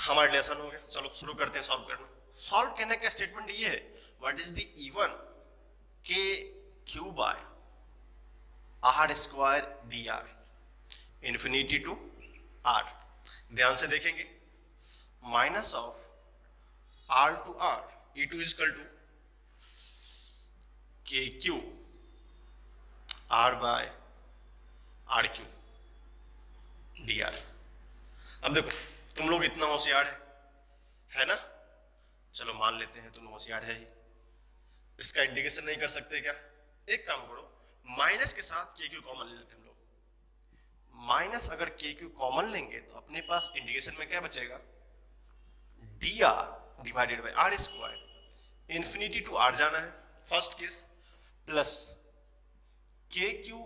हमारे लिए आसान हो गया। चलो शुरू करते हैं सॉल्व करना। सॉल्व करने का स्टेटमेंट ये है, what is the E1 K Q by are square D R infinity to R. ध्यान से देखेंगे, minus of R to R, E2 is equal to के Q R by R Q D are. अब देखो तुम लोग इतना होशियार है ना, चलो मान लेते हैं तुम होशियार है ही, इसका इंटीग्रेशन नहीं कर सकते क्या, एक काम करो, माइनस के साथ के क्यू कॉमन ले लेते हैं हम लोग। माइनस अगर के क्यू कॉमन लेंगे तो अपने पास इंटीग्रेशन में क्या बचेगा, d r divided by r square, infinity to r जाना है first case, plus k q,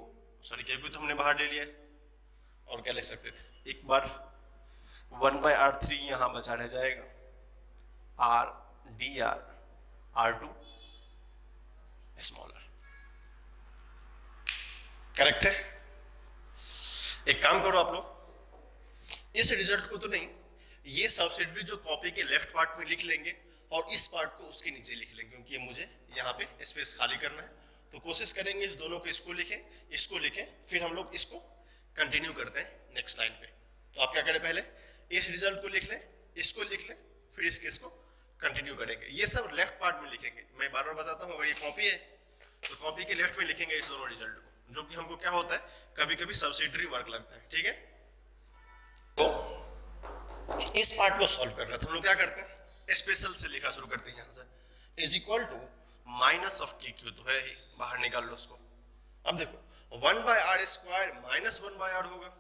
sorry k q तो हमने बाहर ले लिया है, और क्या ले सकते थे, एक बार 1/r3 यहां बचा रह जाएगा, R D R R2 smaller, correct है। एक काम करो आप लोग, इस रिजल्ट को तो नहीं, ये सब्सिडरी जो कॉपी के लेफ्ट पार्ट में लिख लेंगे और इस पार्ट को उसके नीचे लिख लेंगे, क्योंकि मुझे यहाँ पे स्पेस खाली करना है। तो कोशिश करेंगे इस दोनों को, इसको लिखें, फिर हम लोग इसको कंटिन्यू करते हैं नेक्स्ट लाइन पे। तो आप क्या करें, पहले इस रिजल्ट को लिख लें, इसको लिख लें, फिर इस केस को कंटिन्यू करेंगे। ये सब लेफ्ट पार्ट में लिखेंगे। मैं बार बार बताता हूँ, अगर ये कॉपी है तो कॉपी के लेफ्ट में लिखेंगे इस दोनों रिजल्ट को, जो कि हमको क्या होता है कभी कभी सब्सिडरी वर्क लगता है, ठीक है। तो इस पार्ट को सॉल्व कर रहे थे हम लोग क्या करते हैं, स्पेशल से लिखा शुरू करते हैं यहां से, is equal to minus of k q, तो है ही, बाहर निकाल लो उसको। अब देखो 1/r² माइनस 1/r होगा,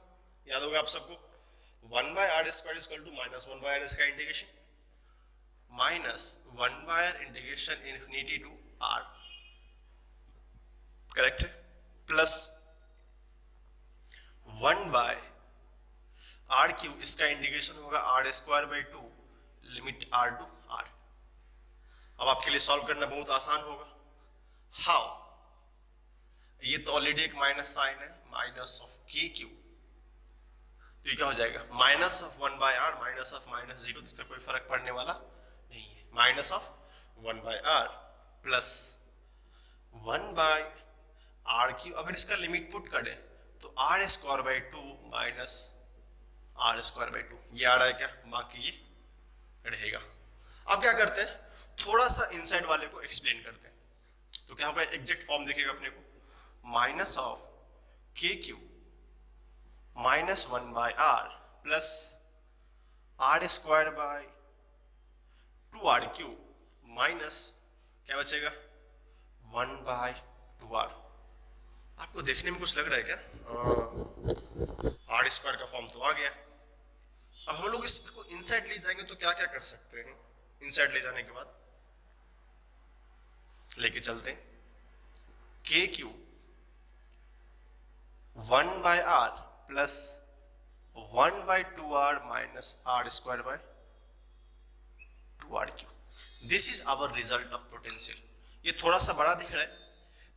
याद होगा आप सबको, 1/r² is equal to minus 1/r, इसका integration minus 1/r integration infinity to r, correct है, प्लस 1/r³, इसका इंटीग्रेशन होगा r²/2 limit r to r। अब आपके लिए सॉल्व करना बहुत आसान होगा। हाउ, ये तो ऑलरेडी एक माइनस साइन है, माइनस ऑफ के क्यू, तो ये क्या हो जाएगा, minus of 1/r minus of -0, इससे कोई फर्क पड़ने वाला नहीं है, minus of 1/r plus 1/r³, अगर इसका लिमिट पुट करें तो r² माइनस r², ये आ रहा है क्या, बाकी ये रहेगा। अब क्या करते हैं, थोड़ा सा इनसाइड वाले को एक्सप्लेन करते हैं, तो क्या होगा, एग्जैक्ट फॉर्म दिखेगा अपने को, minus of k Q minus 1/r plus r²/2r³ minus क्या बचेगा 1/2r। आपको देखने में कुछ लग रहा है क्या, r² का फॉर्म तो आ गया। अब हम लोग इसको इनसाइड ले जाएंगे तो क्या क्या कर सकते हैं, इनसाइड ले जाने के बाद लेके चलते हैं, k q 1/r plus 1/2r minus r²/2r³, this is our result of potential. ये थोड़ा सा बड़ा दिख रहा है,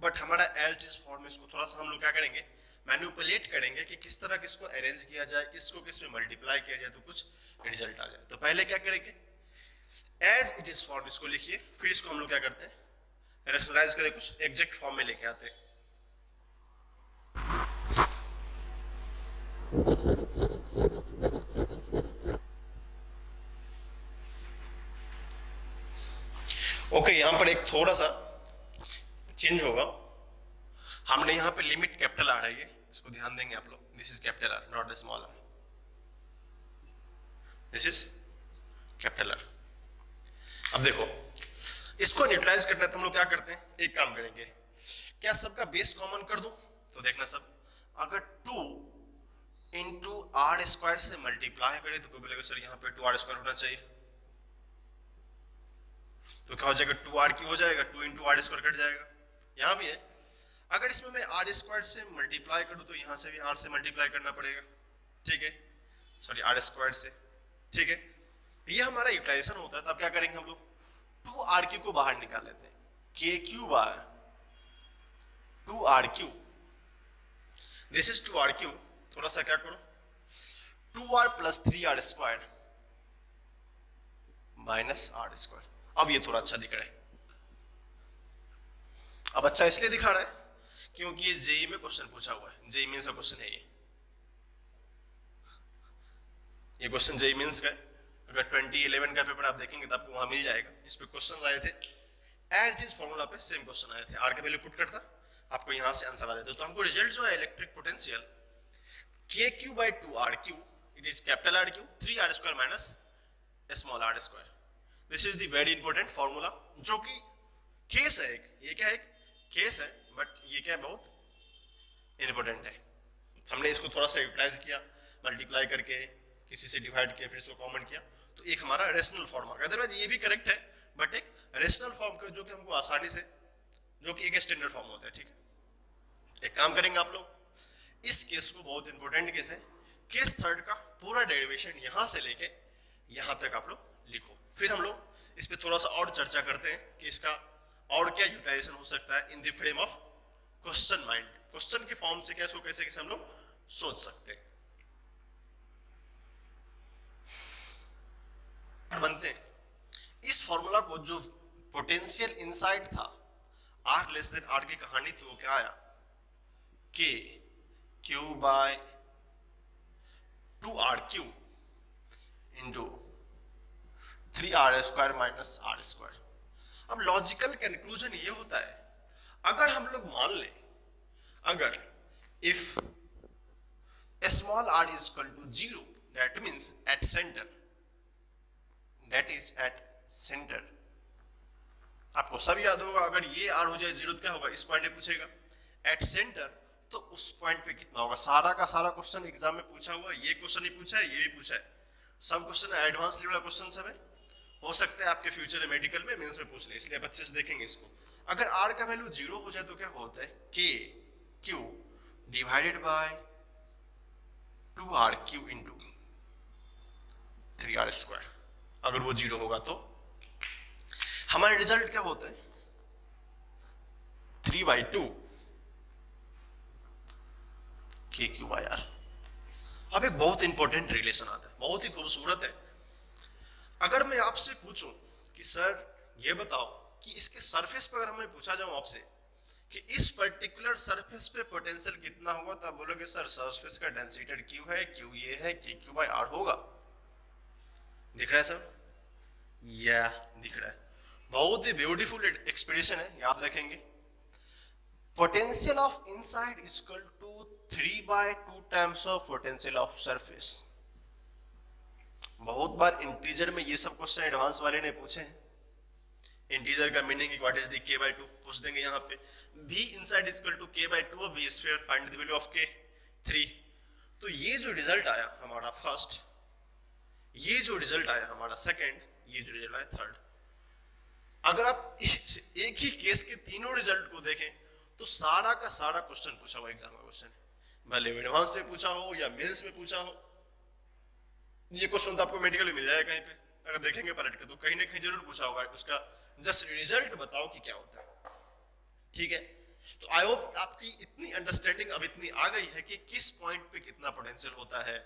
बट हमारा एज इज फॉर्म में इसको थोड़ा सा हम लोग क्या करेंगे, मैनिपुलेट करेंगे कि किस तरह किसको अरेंज किया जाए, किसको किस में मल्टीप्लाई किया जाए तो कुछ रिजल्ट आ जाए। तो पहले क्या करेंगे, एज इट इज फॉर्म इसको लिखिए, फिर इसको हम लोग क्या करते हैं, रैशनलाइज करके कुछ एग्जैक्ट फॉर्म में लेके आते हैं। ओके, यहां पर एक थोड़ा सा चेंज होगा, हमने यहां पे लिमिट कैपिटल आ रही है, इसको ध्यान देंगे आप लोग, this is capital R not small r, this is capital R. अब देखो इसको न्यूट्रलाइज करना है तो हम लोग क्या करते हैं, एक काम करेंगे, क्या सबका बेस कॉमन कर दूं, तो देखना सब, अगर 2 इंटू r² से मल्टीप्लाई करें तो कोई बोलेगा सर यहाँ पे 2r² होना चाहिए, तो क्या हो जाएगा, 2r³ हो जाएगा, 2 इंटू r² कट जाएगा, यहां भी है। अगर इसमें मैं r² से मल्टीप्लाई करूं तो यहां से भी r से मल्टीप्लाई करना पड़ेगा, ठीक है, सॉरी r² से, ठीक है, ये हमारा यूटिलाइजेशन होता है। तब क्या करेंगे हम लोग, 2r³ को बाहर निकाल लेते हैं, k³/2r³, दिस इज 2r³, थोड़ा सा क्या करो, 2r plus 3r² minus r²। अब ये थोड़ा अच्छा दिख रहा है, अब अच्छा इसलिए दिखा रहा है क्योंकि ये जेई में क्वेश्चन पूछा हुआ है, जेई मींस का क्वेश्चन है ये क्वेश्चन जेई मींस का है। अगर 2011 का पेपर आप देखेंगे तो आपको वहां मिल जाएगा, इस पे क्वेश्चन आए थे, एज इट इज फॉर्मूला पे सेम क्वेश्चन आए थे, आर का वैल्यू पुट करता आपको यहां से आंसर आ जाता। तो हमको रिजल्ट जो है electric potential k³/2r³, it is capital R³ 3r² minus small r², this is the very important formula, जो कि केस है एक, ये क्या है, एक केस है, बट ये क्या है, बहुत इंपॉर्टेंट है। हमने इसको थोड़ा सा यूटिलाइज किया, मल्टीप्लाई करके किसी से डिवाइड किया, फिर इसको कॉमन किया, तो एक हमारा रेशनल फॉर्म आ गया। अदरवाइज ये भी करेक्ट है, बट एक रेशनल फॉर्म का जो कि हमको आसानी से, जो कि एक स्टैंडर्ड फॉर्म होता है, ठीक है। एक काम करेंगे आप लोग, इस केस को, बहुत इंपॉर्टेंट केस है, केस थर्ड का पूरा डेरिवेशन यहां से लेके यहां तक आप लोग लिखो, फिर हम लोग इस पे थोड़ा सा और चर्चा करते हैं कि इसका और क्या यूटिलाइजेशन हो सकता है in the frame of question mind, question के फॉर्म से कैसे कैसे हम लोग सोच सकते हैं, बनते हैं। इस फॉर्मूला को, जो पोटेंशियल इनसाइड था, r लेस देन r की कहानी थी, वो क्या आया, k³/2r³ into 3r² minus r²। अब लॉजिकल कंक्लूजन ये होता है, अगर हम लोग मान ले, अगर if small r is equal to 0, that means at centre, that is at centre. आपको सब याद होगा, अगर ये आर हो जाए जीरो तो क्या होगा, इस पॉइंट पे पूछेगा एट सेंटर, तो उस पॉइंट पे कितना होगा। सारा का सारा क्वेश्चन एग्जाम में पूछा हुआ, ये क्वेश्चन ही पूछा है, ये भी पूछा है, सब क्वेश्चन एडवांस लेवल क्वेश्चन सब है। हो सकता है आपके फ्यूचर में मेडिकल में मेंस में पूछ ले, इसलिए आप अच्छे से देखेंगे इसको। अगर आर का वैल्यू जीरो हो जाए तो क्या होता है, के Q divided bye 2RQ into 3R²। अगर वो जीरो होगा तो हमारा रिजल्ट क्या होता है, 3/2 KQ/R। अब एक बहुत इंपॉर्टेंट रिलेशन आता है, बहुत ही खूबसूरत है। अगर मैं आपसे पूछूं कि सर ये बताओ कि इसके सरफेस पर, अगर हमें पूछा जाऊं आपसे कि इस पर्टिकुलर सरफेस पे पोटेंशियल कितना होगा, तो आप बोलोगे सर सरफेस का डेंसिटी क्यू है, क्यू ये है, KQ/R होगा। दिख रहा है सर, या दिख रहा है। बहुत ही ब्यूटीफुल एक्सप्रेशन है, याद रखेंगे। Potential of inside is equal to 3/2 times of potential of surface. बहुत बार इंटीजर में ये सब क्वेश्चन एडवांस वाले ने पूछे हैं। इंटीजर का meaning what is the k/2 पूछ देंगे यहाँ पे। v inside is equal to k/2 of v square, find the value of k 3। तो ये जो रिजल्ट आया हमारा फर्स्ट, ये जो रिजल्ट आया हमारा सेकंड, ये जो रिजल्ट आया थर्ड, अगर आप एक ही केस के तीनों रिजल्ट को देखें तो सारा का सारा क्वेश्चन पूछा हुआ एग्जाम का क्वेश्चन है, भले एडवांस में पूछा हो या मेंस में पूछा हो। ये क्वेश्चन तो आपको मेडिकल में मिल जाएगा कहीं पे, अगर देखेंगे पलट के तो कहीं ना कहीं जरूर पूछा होगा, उसका जस्ट रिजल्ट बताओ कि क्या होता है। ठीक है, तो आई होप आपकी इतनी अंडरस्टैंडिंग अब इतनी आ गई है कि किस पॉइंट पे कितना पोटेंशियल होता है,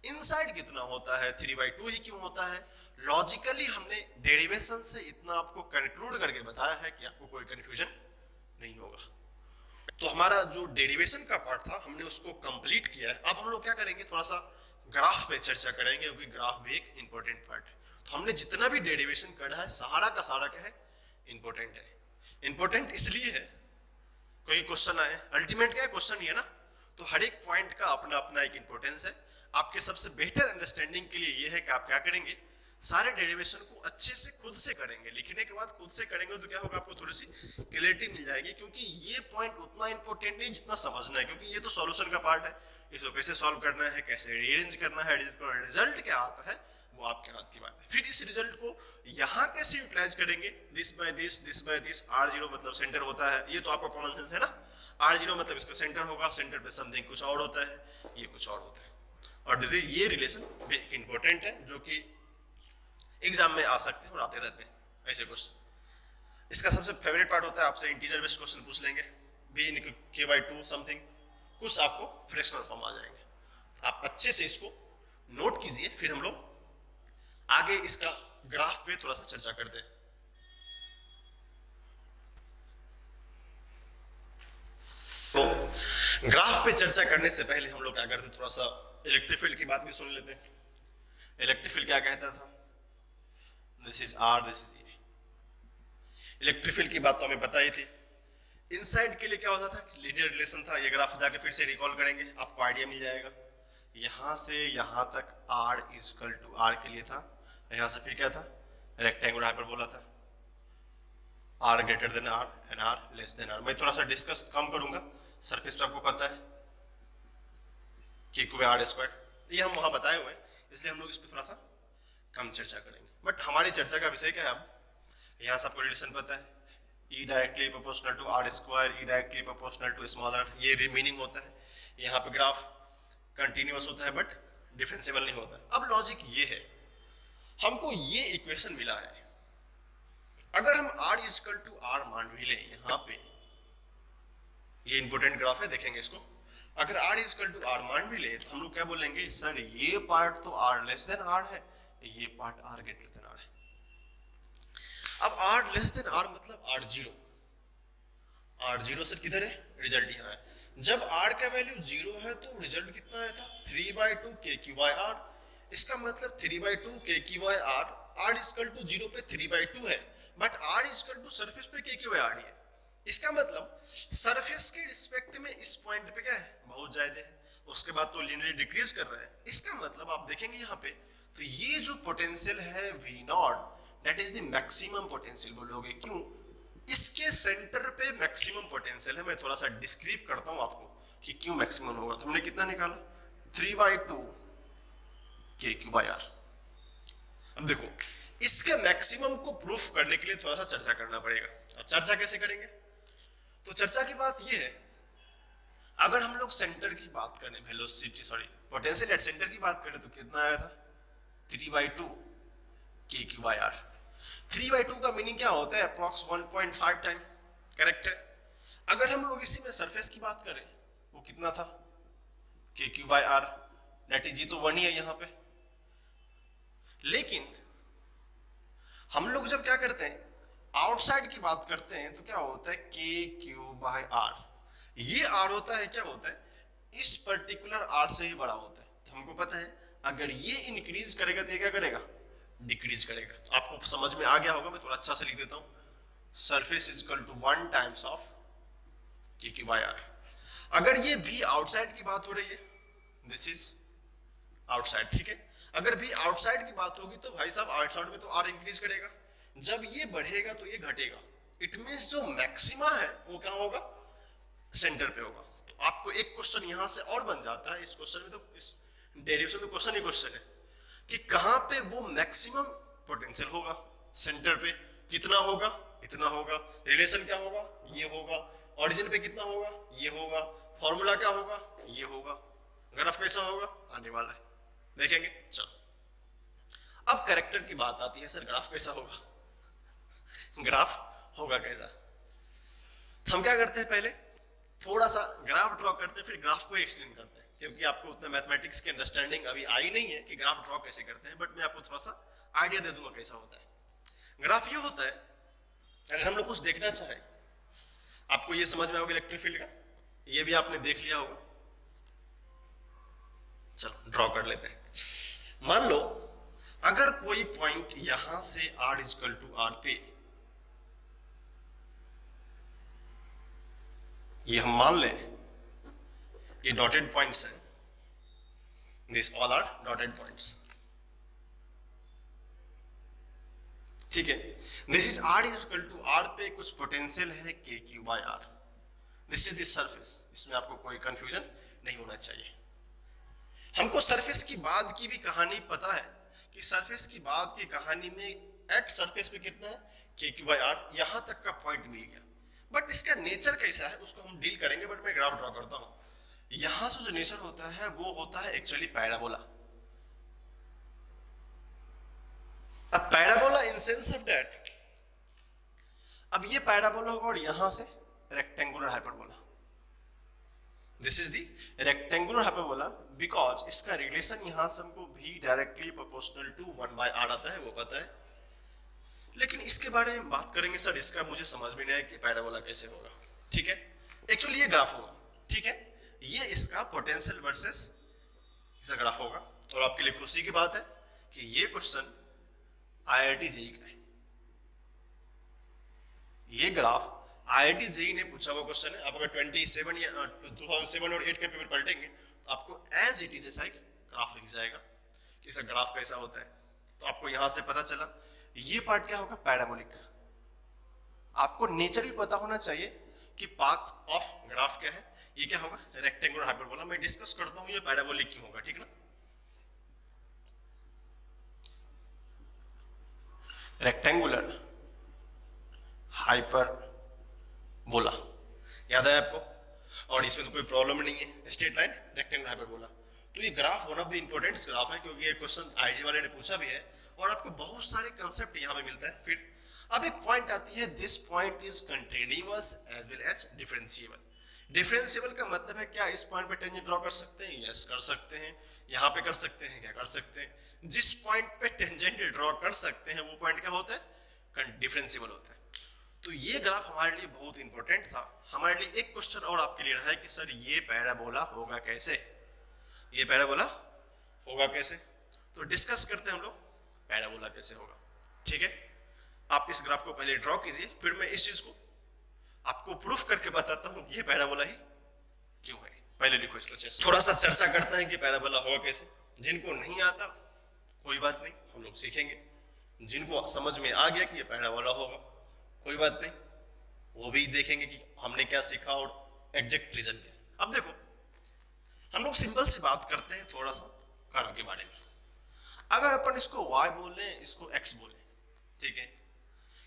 इनसाइड कितना होता है, 3/2 ही क्यों होता है। लॉजिकली हमने डेरिवेशन से इतना आपको कंक्लूड करके बताया है कि आपको कोई कंफ्यूजन नहीं होगा। तो हमारा जो डेरिवेशन का पार्ट था हमने उसको कंप्लीट किया है। अब हम लोग क्या करेंगे, थोड़ा सा ग्राफ पे चर्चा करेंगे, क्योंकि ग्राफ भी एक इंपॉर्टेंट पार्ट है। तो हमने जितना भी डेरिवेशन करा है सारा का सारा क्या है, इंपॉर्टेंट है। इंपॉर्टेंट इसलिए है कोई क्वेश्चन आए, अल्टीमेट क्या है क्वेश्चन ही है ना, तो हर एक पॉइंट का अपना अपना एक इंपॉर्टेंस है। आपके सबसे बेहतर अंडरस्टैंडिंग के लिए ये है कि आप क्या करेंगे, सारे डेरिवेशन को अच्छे से खुद से करेंगे। लिखने के बाद खुद से करेंगे तो क्या होगा, आपको थोड़ी सी क्लैरिटी मिल जाएगी, क्योंकि ये पॉइंट उतना इंपॉर्टेंट नहीं जितना समझना है, क्योंकि ये तो सॉल्यूशन का पार्ट है। इसको कैसे सॉल्व करना है, कैसे रीअरेंज करना है, रिजल्ट क्या आता है वो आपके हाथ की बात है। फिर इस रिजल्ट को यहाँ कैसे यूटिलाइज करेंगे, दिस बाय दिस, R0 मतलब सेंटर होता है, ये तो आपका कॉमन सेंस है ना। R0 मतलब इसका सेंटर होगा, सेंटर पे समथिंग कुछ और होता है, ये कुछ और होता है। और ये रिलेशन इंपॉर्टेंट है जो कि एग्जाम में आ सकते हैं और आते रहते हैं ऐसे क्वेश्चन। इसका सबसे फेवरेट पार्ट होता है, आपसे इंटीजर बेस्ड क्वेश्चन पूछ लेंगे, b k/2 समथिंग, कुछ आपको फ्रैक्शनल फॉर्म आ जाएंगे। आप अच्छे से इसको नोट कीजिए, फिर हम लोग आगे इसका ग्राफ पे थोड़ा सा चर्चा करते हैं। तो ग्राफ पे चर्चा करने से पहले हम लोग क्या करते हैं, थोड़ा सा इलेक्ट्रिक फील्ड की बात भी सुन लेते हैं। इलेक्ट्रिक फील्ड क्या कहता था, this is R, this is E। Electric field की बात तो हमें पता ही थी। इनसाइड के लिए क्या होता था, लीनियर रिलेशन था। ये ग्राफ जाके फिर से रिकॉल करेंगे, आपको आइडिया मिल जाएगा। यहां से यहां तक R = R के लिए था, यहां से फिर क्या था, रेक्टेंगुलर हाइपरबोला था, R > R and R R। मैं थोड़ा सा डिस्कस कम करूंगा, सरफेस पे आपको पता है KQ/R², ये हम वहां बताए हुए हैं, इसलिए हम लोग इस पर थोड़ा सा कम चर्चा करेंगे। बट हमारी चर्चा का विषय क्या है, अब यहाँ से आपको रिलेशन पता है, E directly proportional to R², E directly proportional to smaller, ये मीनिंग होता है। यहाँ पे ग्राफ कंटिन्यूअस होता है बट डिफरेंशिएबल नहीं होता। अब लॉजिक ये है, हमको ये इक्वेशन मिला है, अगर हम R = R मान भी लें, यहाँ पे ये इंपॉर्टेंट ग्राफ है, देखेंगे इसको। अगर R = R मान भी ले तो हम लोग क्या बोलेंगे, सर ये पार्ट तो R R है, ये पार्ट R R है। अब R R मतलब R0, R0 सर किधर है, रिजल्ट यहाँ है। जब R का वैल्यू 0 है तो रिजल्ट कितना आया था, 3/2 KQ/R। इसका मतलब 3/2 KQ/R, R = 0 पे 3/2 है, बट R = सरफेस पे KQ/R है। इसका मतलब सरफेस के रिस्पेक्ट में इस पॉइंट पे क्या है, बहुत ज्यादा है। उसके बाद तो लिनियरली डिक्रीज कर रहा है। इसका मतलब आप देखेंगे यहाँ पे, तो ये जो पोटेंशियल है V naught, that is the maximum potential बोलोगे। क्यों? इसके सेंटर पे मैक्सिमम पोटेंशियल है। मैं थोड़ा सा डिस्क्राइब करता हूं आपको कि क्यों मैक्सिमम होगा। तो हमने कितना निकाला, 3/2 KQ/R। अब देखो, इसके मैक्सिमम को प्रूफ करने के लिए थोड़ा सा चर्चा करना पड़ेगा। अब चर्चा कैसे करेंगे? तो चर्चा की बात यह है, अगर हम लोग सेंटर की बात करें, वेलोसिटी पोटेंशियल एट सेंटर की बात करें, तो कितना आया था, 3/2 KQ/R। 3/2 का मीनिंग क्या होता है, अप्रॉक्स 1.5 टाइम, करेक्ट है। अगर हम लोग इसी में सरफेस की बात करें, वो कितना था, KQ/R, दैट इज, तो 1 ही है यहाँ पे। लेकिन हम लोग जब क्या करते हैं, आउटसाइड की बात करते हैं, तो क्या होता है, KQ/R। ये R होता है, क्या होता है, इस पर्टिकुलर R से ही बड़ा होता है। तो हमको पता है अगर ये इंक्रीज करेगा तो ये क्या करेगा, डिक्रीज करेगा। तो आपको समझ में आ गया होगा, मैं थोड़ा अच्छा से लिख देता हूं, surface is equal to 1 times of KQ/R। अगर ये भी आउटसाइड की बात हो रही है, दिस इज आउटसाइड, ठीक है। अगर भी आउटसाइड की बात होगी तो भाई साहब आउटसाइड में तो R इंक्रीज करेगा, जब ये बढ़ेगा तो ये घटेगा। इट मींस जो मैक्सिमा है वो क्या होगा, सेंटर पे होगा। तो आपको एक क्वेश्चन यहां से और बन जाता है, इस क्वेश्चन में तो, इस डेरिवेशन में क्वेश्चन ही क्वेश्चन है कि कहां पे वो मैक्सिमम पोटेंशियल होगा, सेंटर पे कितना होगा, इतना होगा, रिलेशन क्या होगा, ये होगा, ओरिजिन पे कितना होगा, ये होगा, फॉर्मूला क्या होगा, ये होगा, ग्राफ कैसा होगा, आने वाला है, देखेंगे। चलो अब कैरेक्टर की बात आती है, सर ग्राफ कैसा होगा, ग्राफ होगा कैसा। हम क्या करते हैं, पहले थोड़ा सा ग्राफ ड्रॉ करते हैं, फिर ग्राफ को एक्सप्लेन करते हैं, क्योंकि आपको उतना मैथमेटिक्स की अंडरस्टैंडिंग अभी आई नहीं है कि ग्राफ ड्रॉ कैसे करते हैं, बट मैं आपको थोड़ा सा आइडिया दे दूंगा कैसा होता है। ग्राफ ये होता है, अगर हम लोग कुछ देखना चाहें, आपको ये समझ में आओगे इलेक्ट्रिक फील्ड का, ये भी आपने देख लिया होगा। चलो ड्रॉ कर लेते हैं। मान लो अगर कोई पॉइंट यहां से R इक्वल टू R पे, ये हम मान लें ये डॉटेड पॉइंट्स हैं, this all are dotted points, ठीक है। This is R equal to R पे कुछ पोटेंशियल है KQ/R, this is this surface. इसमें आपको कोई कंफ्यूजन नहीं होना चाहिए। हमको सरफेस की बाद की भी कहानी पता है कि सरफेस की बाद की कहानी में एट सरफेस पे कितना है, KQ/R, यहां तक का पॉइंट मिल गया। बट इसका नेचर कैसा है उसको हम डील करेंगे, बट मैं ग्राफ ड्रॉ करता हूं। यहां से जो नेचर होता है वो होता है एक्चुअली पैराबोला। अब parabola in sense of that, अब ये पैराबोला होगा और यहां से rectangular hyperbola, this is the rectangular hyperbola, because इसका रिलेशन यहां से हमको भी डायरेक्टली प्रोपोर्शनल टू 1/R आता है, वो पता है। लेकिन इसके बारे में बात करेंगे सर, इसका मुझे समझ में नहीं आया कि पैराबोला कैसे होगा, ठीक है। एक्चुअली ये ग्राफ होगा, ठीक है, ये इसका पोटेंशियल वर्सेस इसका ग्राफ होगा। और आपके लिए खुशी की बात है कि ये क्वेश्चन IIT JEE का है, ये ग्राफ IIT JEE ने पूछा हुआ क्वेश्चन है। आप अगर 2007 या 2007 और 8 के पेपर पलटेंगे तो आपको एज इट इज ऐसा एक ग्राफ लिख जाएगा कि इसका ग्राफ कैसा होता है। तो आपको यहां से पता चला ये पार्ट क्या होगा, पैराबोलिक। आपको नेचर भी पता होना चाहिए कि पाथ ऑफ ग्राफ क्या है, ये क्या होगा, रेक्टेंगुलर हाइपरबोला। मैं डिस्कस करता हूं ये पैराबोलिक क्यों होगा, ठीक ना। रेक्टेंगुलर हाइपरबोला याद है आपको, और इसमें तो कोई प्रॉब्लम नहीं है, स्ट्रेट लाइन रेक्टेंगुलर हाइपरबोला। तो ये graph one of the important graph है, क्योंकि ये क्वेश्चन आईजी वाले ने पूछा भी है और आपको बहुत सारे कंसेप्ट यहाँ पे मिलता है। फिर अब एक पॉइंट आती है, this point is continuous as well as differentiable. Differentiable का मतलब है क्या, इस पॉइंट पे टेंजेंट ड्रॉ कर सकते हैं, यस कर सकते हैं, यहाँ पे कर सकते हैं, क्या कर सकते हैं। जिस पॉइंट पे टेंजेंट ड्रॉ कर सकते हैं वो पॉइंट क्या होता है, डिफरेंशिएबल होता है। तो ये ग्राफ हमारे लिए बहुत इंपॉर्टेंट था। हमारे लिए एक क्वेश्चन और आपके लिए रहा है कि सर ये पैराबोला होगा कैसे, ये पैराबोला होगा कैसे। तो डिस्कस करते हैं हम लोग पैराबोला कैसे होगा, ठीक है। आप इस ग्राफ को पहले ड्रॉ कीजिए, फिर मैं इस चीज को आपको प्रूफ करके बताता हूं कि ये पैराबोला ही क्यों है। पहले लिखो इसको अच्छे से। थोड़ा सा चर्चा करते हैं कि पैराबोला होगा कैसे। जिनको नहीं आता कोई बात नहीं, हम लोग सीखेंगे। जिनको समझ में आ गया कि ये पैराबोला होगा कोई बात नहीं, वो भी देखेंगे कि हमने क्या सीखा और एग्जैक्ट रीजन क्या। अब देखो हम लोग सिंपल सी बात करते हैं थोड़ा सा कर्व के बारे में। अगर अपन इसको y बोले इसको x बोले, ठीक है,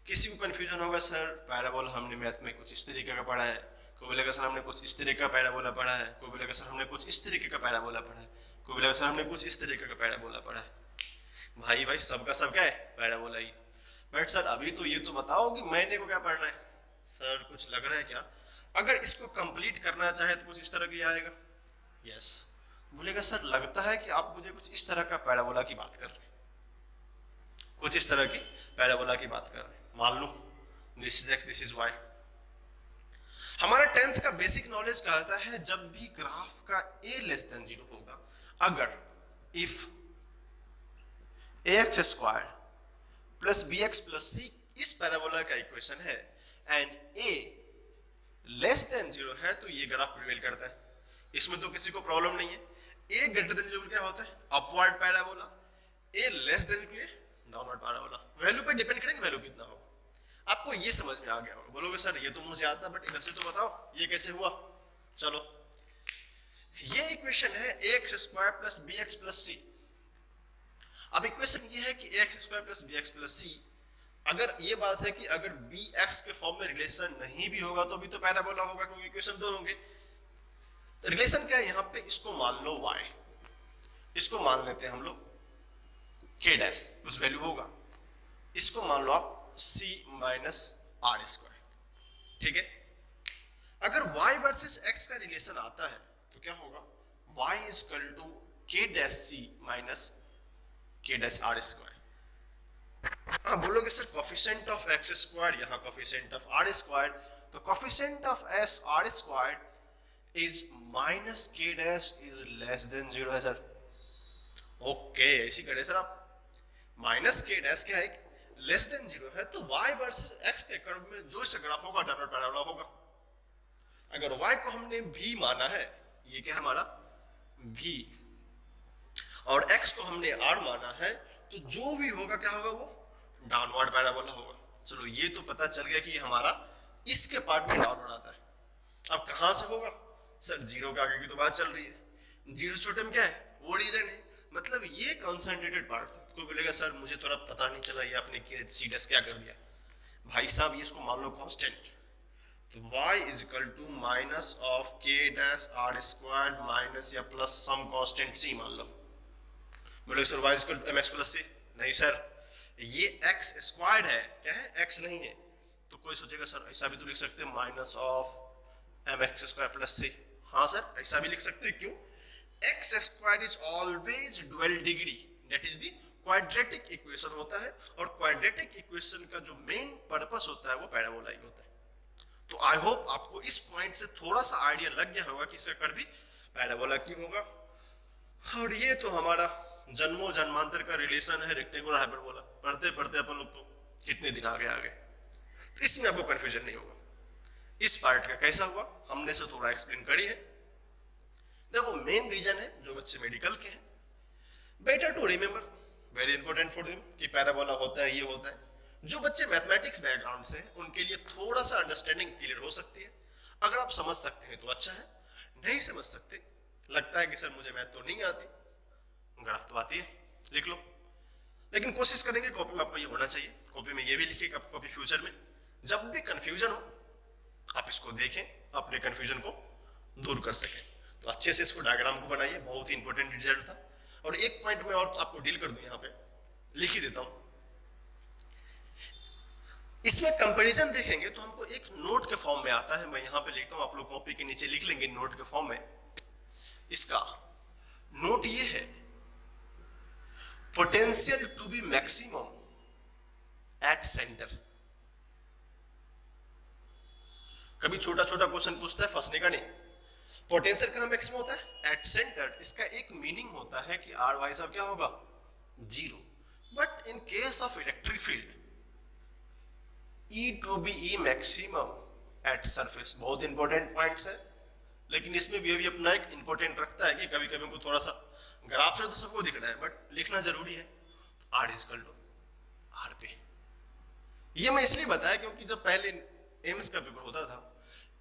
किसी को कंफ्यूजन होगा सर पैराबोला हमने मैथ में कुछ इस तरीके का पढ़ा है, कोई बोलेगा सर हमने कुछ इस तरीके का पैराबोला पढ़ा है, कोई बोलेगा सर हमने कुछ इस तरीके का पैराबोला पढ़ा है, कोई बोलेगा सर हमने कुछ इस तरीके का पैराबोला पढ़ा है। भाई भाई सबका सब क्या है, पैराबोला ही। बट सर अभी तो ये तो बताओ कि मैंने को क्या पढ़ना है। सर कुछ लग रहा है क्या? अगर इसको कंप्लीट करना चाहे तो कुछ इस तरह की आएगा। यस, बोलेगा सर लगता है कि आप मुझे कुछ इस तरह का पैराबोला की बात कर रहे हैं, कुछ इस तरह की पैराबोला की बात कर रहे हैं। मान लो this is X this is Y. हमारा 10th का बेसिक नॉलेज कहता है जब भी ग्राफ का a लेस देन 0 होगा, अगर if ax square plus bx plus c इस पैराबोला का इक्वेशन है एंड a लेस देन 0 है तो ये ग्राफ प्रिवेल करता है। इसमें तो किसी को प्रॉब्लम नहीं है। a ग्रेटर देन 0 क्या होता है, upward parabola. a less than के लिए डाउनवर्ड पैराबोला। वैल्यू पे डिपेंड करेंगे वैल्यू कितना होगा। आपको ये समझ में आ गया होगा। बोलोगे सर ये तो मुझे आता बट इधर से तो बताओ ये कैसे हुआ। चलो ये इक्वेशन है ax square plus bx plus c। अब इक्वेशन ये है कि ax square plus bx plus c, अगर ये बात है कि अगर bx के फॉर्म में रिलेशन नहीं भी होगा तो भी तो पैराबोला होगा क्योंकि इक्वेशन दो होंगे। रिलेशन क्या है यहाँ पे, इसको मान लो y, इसको मान लेते हैं हम लोग k डैश, कुछ वैल्यू होगा, इसको मान लो आप c माइनस आर स्क्वायर, ठीक है। अगर y वर्सेस x का रिलेशन आता है तो क्या होगा, y is equal to k dash c minus k dash R square. हाँ बोलोगे sir coefficient of x square, यहाँ कोफिशिएंट ऑफ r स्क्वायर, तो coefficient of s r square is minus k dash is less than 0 है sir. Okay ऐसी करें sir आप, minus k dash क्या है, लेस देन 0 है, तो y वर्सेस x के कर्व में जो इस ग्राफ होगा डाउनवर्ड पैराबोला होगा। अगर y को हमने v माना है, ये क्या है हमारा v, और x को हमने r माना है, तो जो भी होगा क्या होगा, वो डाउनवर्ड पैराबोला होगा। चलो ये तो पता चल गया कि हमारा इसके पार्ट में डाउनवर्ड आता है। अब कहां से होगा सर, 0 के आगे की तो बात चल रही है। 0 छोटे में क्या है, वो रीजन है, मतलब ये कंसंट्रेटेड पार्ट था। कोई बोलेगा सर मुझे थोड़ा पता नहीं चला ये आपने सी डैश क्या कर दिया। भाई साहब ये इसको मान लो कांस्टेंट, तो y is equal to minus of k dash r square minus या प्लस सम कांस्टेंट c मान लो। बोले sir y is equal to mx plus c, नहीं सर ये x स्क्वायर है, क्या है x नहीं है। तो कोई सोचेगा सर ऐसा भी तो लिख सकते हैं minus of mx square plus c। हाँ सर ऐसा भी लिख सकते हैं, क्यों, x square is always dual degree, that is the quadratic equation होता है, और क्वाड्रेटिक इक्वेशन का जो मेन पर्पस होता है वो पैराबोला ही होता है। तो आई होप आपको इस पॉइंट से थोड़ा सा आइडिया लग गया होगा कि इसका कर्व भी पैराबोला क्यों होगा। और ये तो हमारा जन्मों जन्मांतर का रिलेशन है रेक्टेंगुलर हाइपरबोला। पढ़ते पढ़ते अपन लोग तो कितने दिन आगे आ गए, तो इसमें आपको कंफ्यूजन नहीं होगा। इस पार्ट का कैसा हुआ हमने से थोड़ा एक्सप्लेन करी है। देखो मेन रीजन है जो बच्चे मेडिकल के हैं, better to remember, very important for them कि पैराबोला होता है, ये होता है। जो बच्चे मैथमेटिक्स बैकग्राउंड से हैं उनके लिए थोड़ा सा अंडरस्टैंडिंग क्लियर हो सकती है। अगर आप समझ सकते हैं तो अच्छा है, नहीं समझ सकते, लगता है कि सर मुझे मैथ तो नहीं आती, ग्राफ तो आती है, लिख लो। लेकिन कोशिश करेंगे कॉपी में आपको ये होना चाहिए, कॉपी में ये भी लिखिए कॉपी फ्यूचर में जब भी कंफ्यूजन हो आप इसको देखें, अपने कंफ्यूजन को दूर कर सकें। तो अच्छे से इसको डायग्राम को बनाइए, बहुत ही इंपॉर्टेंट रिजल्ट था। और एक पॉइंट में और आपको डील कर दूं, यहाँ पे लिख ही देता हूं। इसमें कंपैरिजन देखेंगे तो हमको एक नोट के फॉर्म में आता है, मैं यहाँ पे लिखता हूं, आप लोग कॉपी के नीचे लिख लेंगे नोट के फॉर्म में। इसका नोट ये है, potential to be maximum at centre. कभी छोटा छोटा क्वेश्चन पूछता है, फंसने का नहीं। पोटेंशियल कहां मैक्सिमम होता है, एट सेंटर। इसका एक मीनिंग होता है कि आर वाई साहब क्या होगा, 0। But in case of electric field E to be E maximum at surface, बहुत इंपॉर्टेंट पॉइंट्स है, लेकिन इसमें भी अभी अपना एक इंपॉर्टेंट रखता है कि कभी कभी हमको थोड़ा सा ग्राफ से तो सबको दिख रहा है बट लिखना जरूरी है। R is equal to are पे, ये मैं इसलिए बताया क्योंकि जब पहले एम्स का पेपर होता था,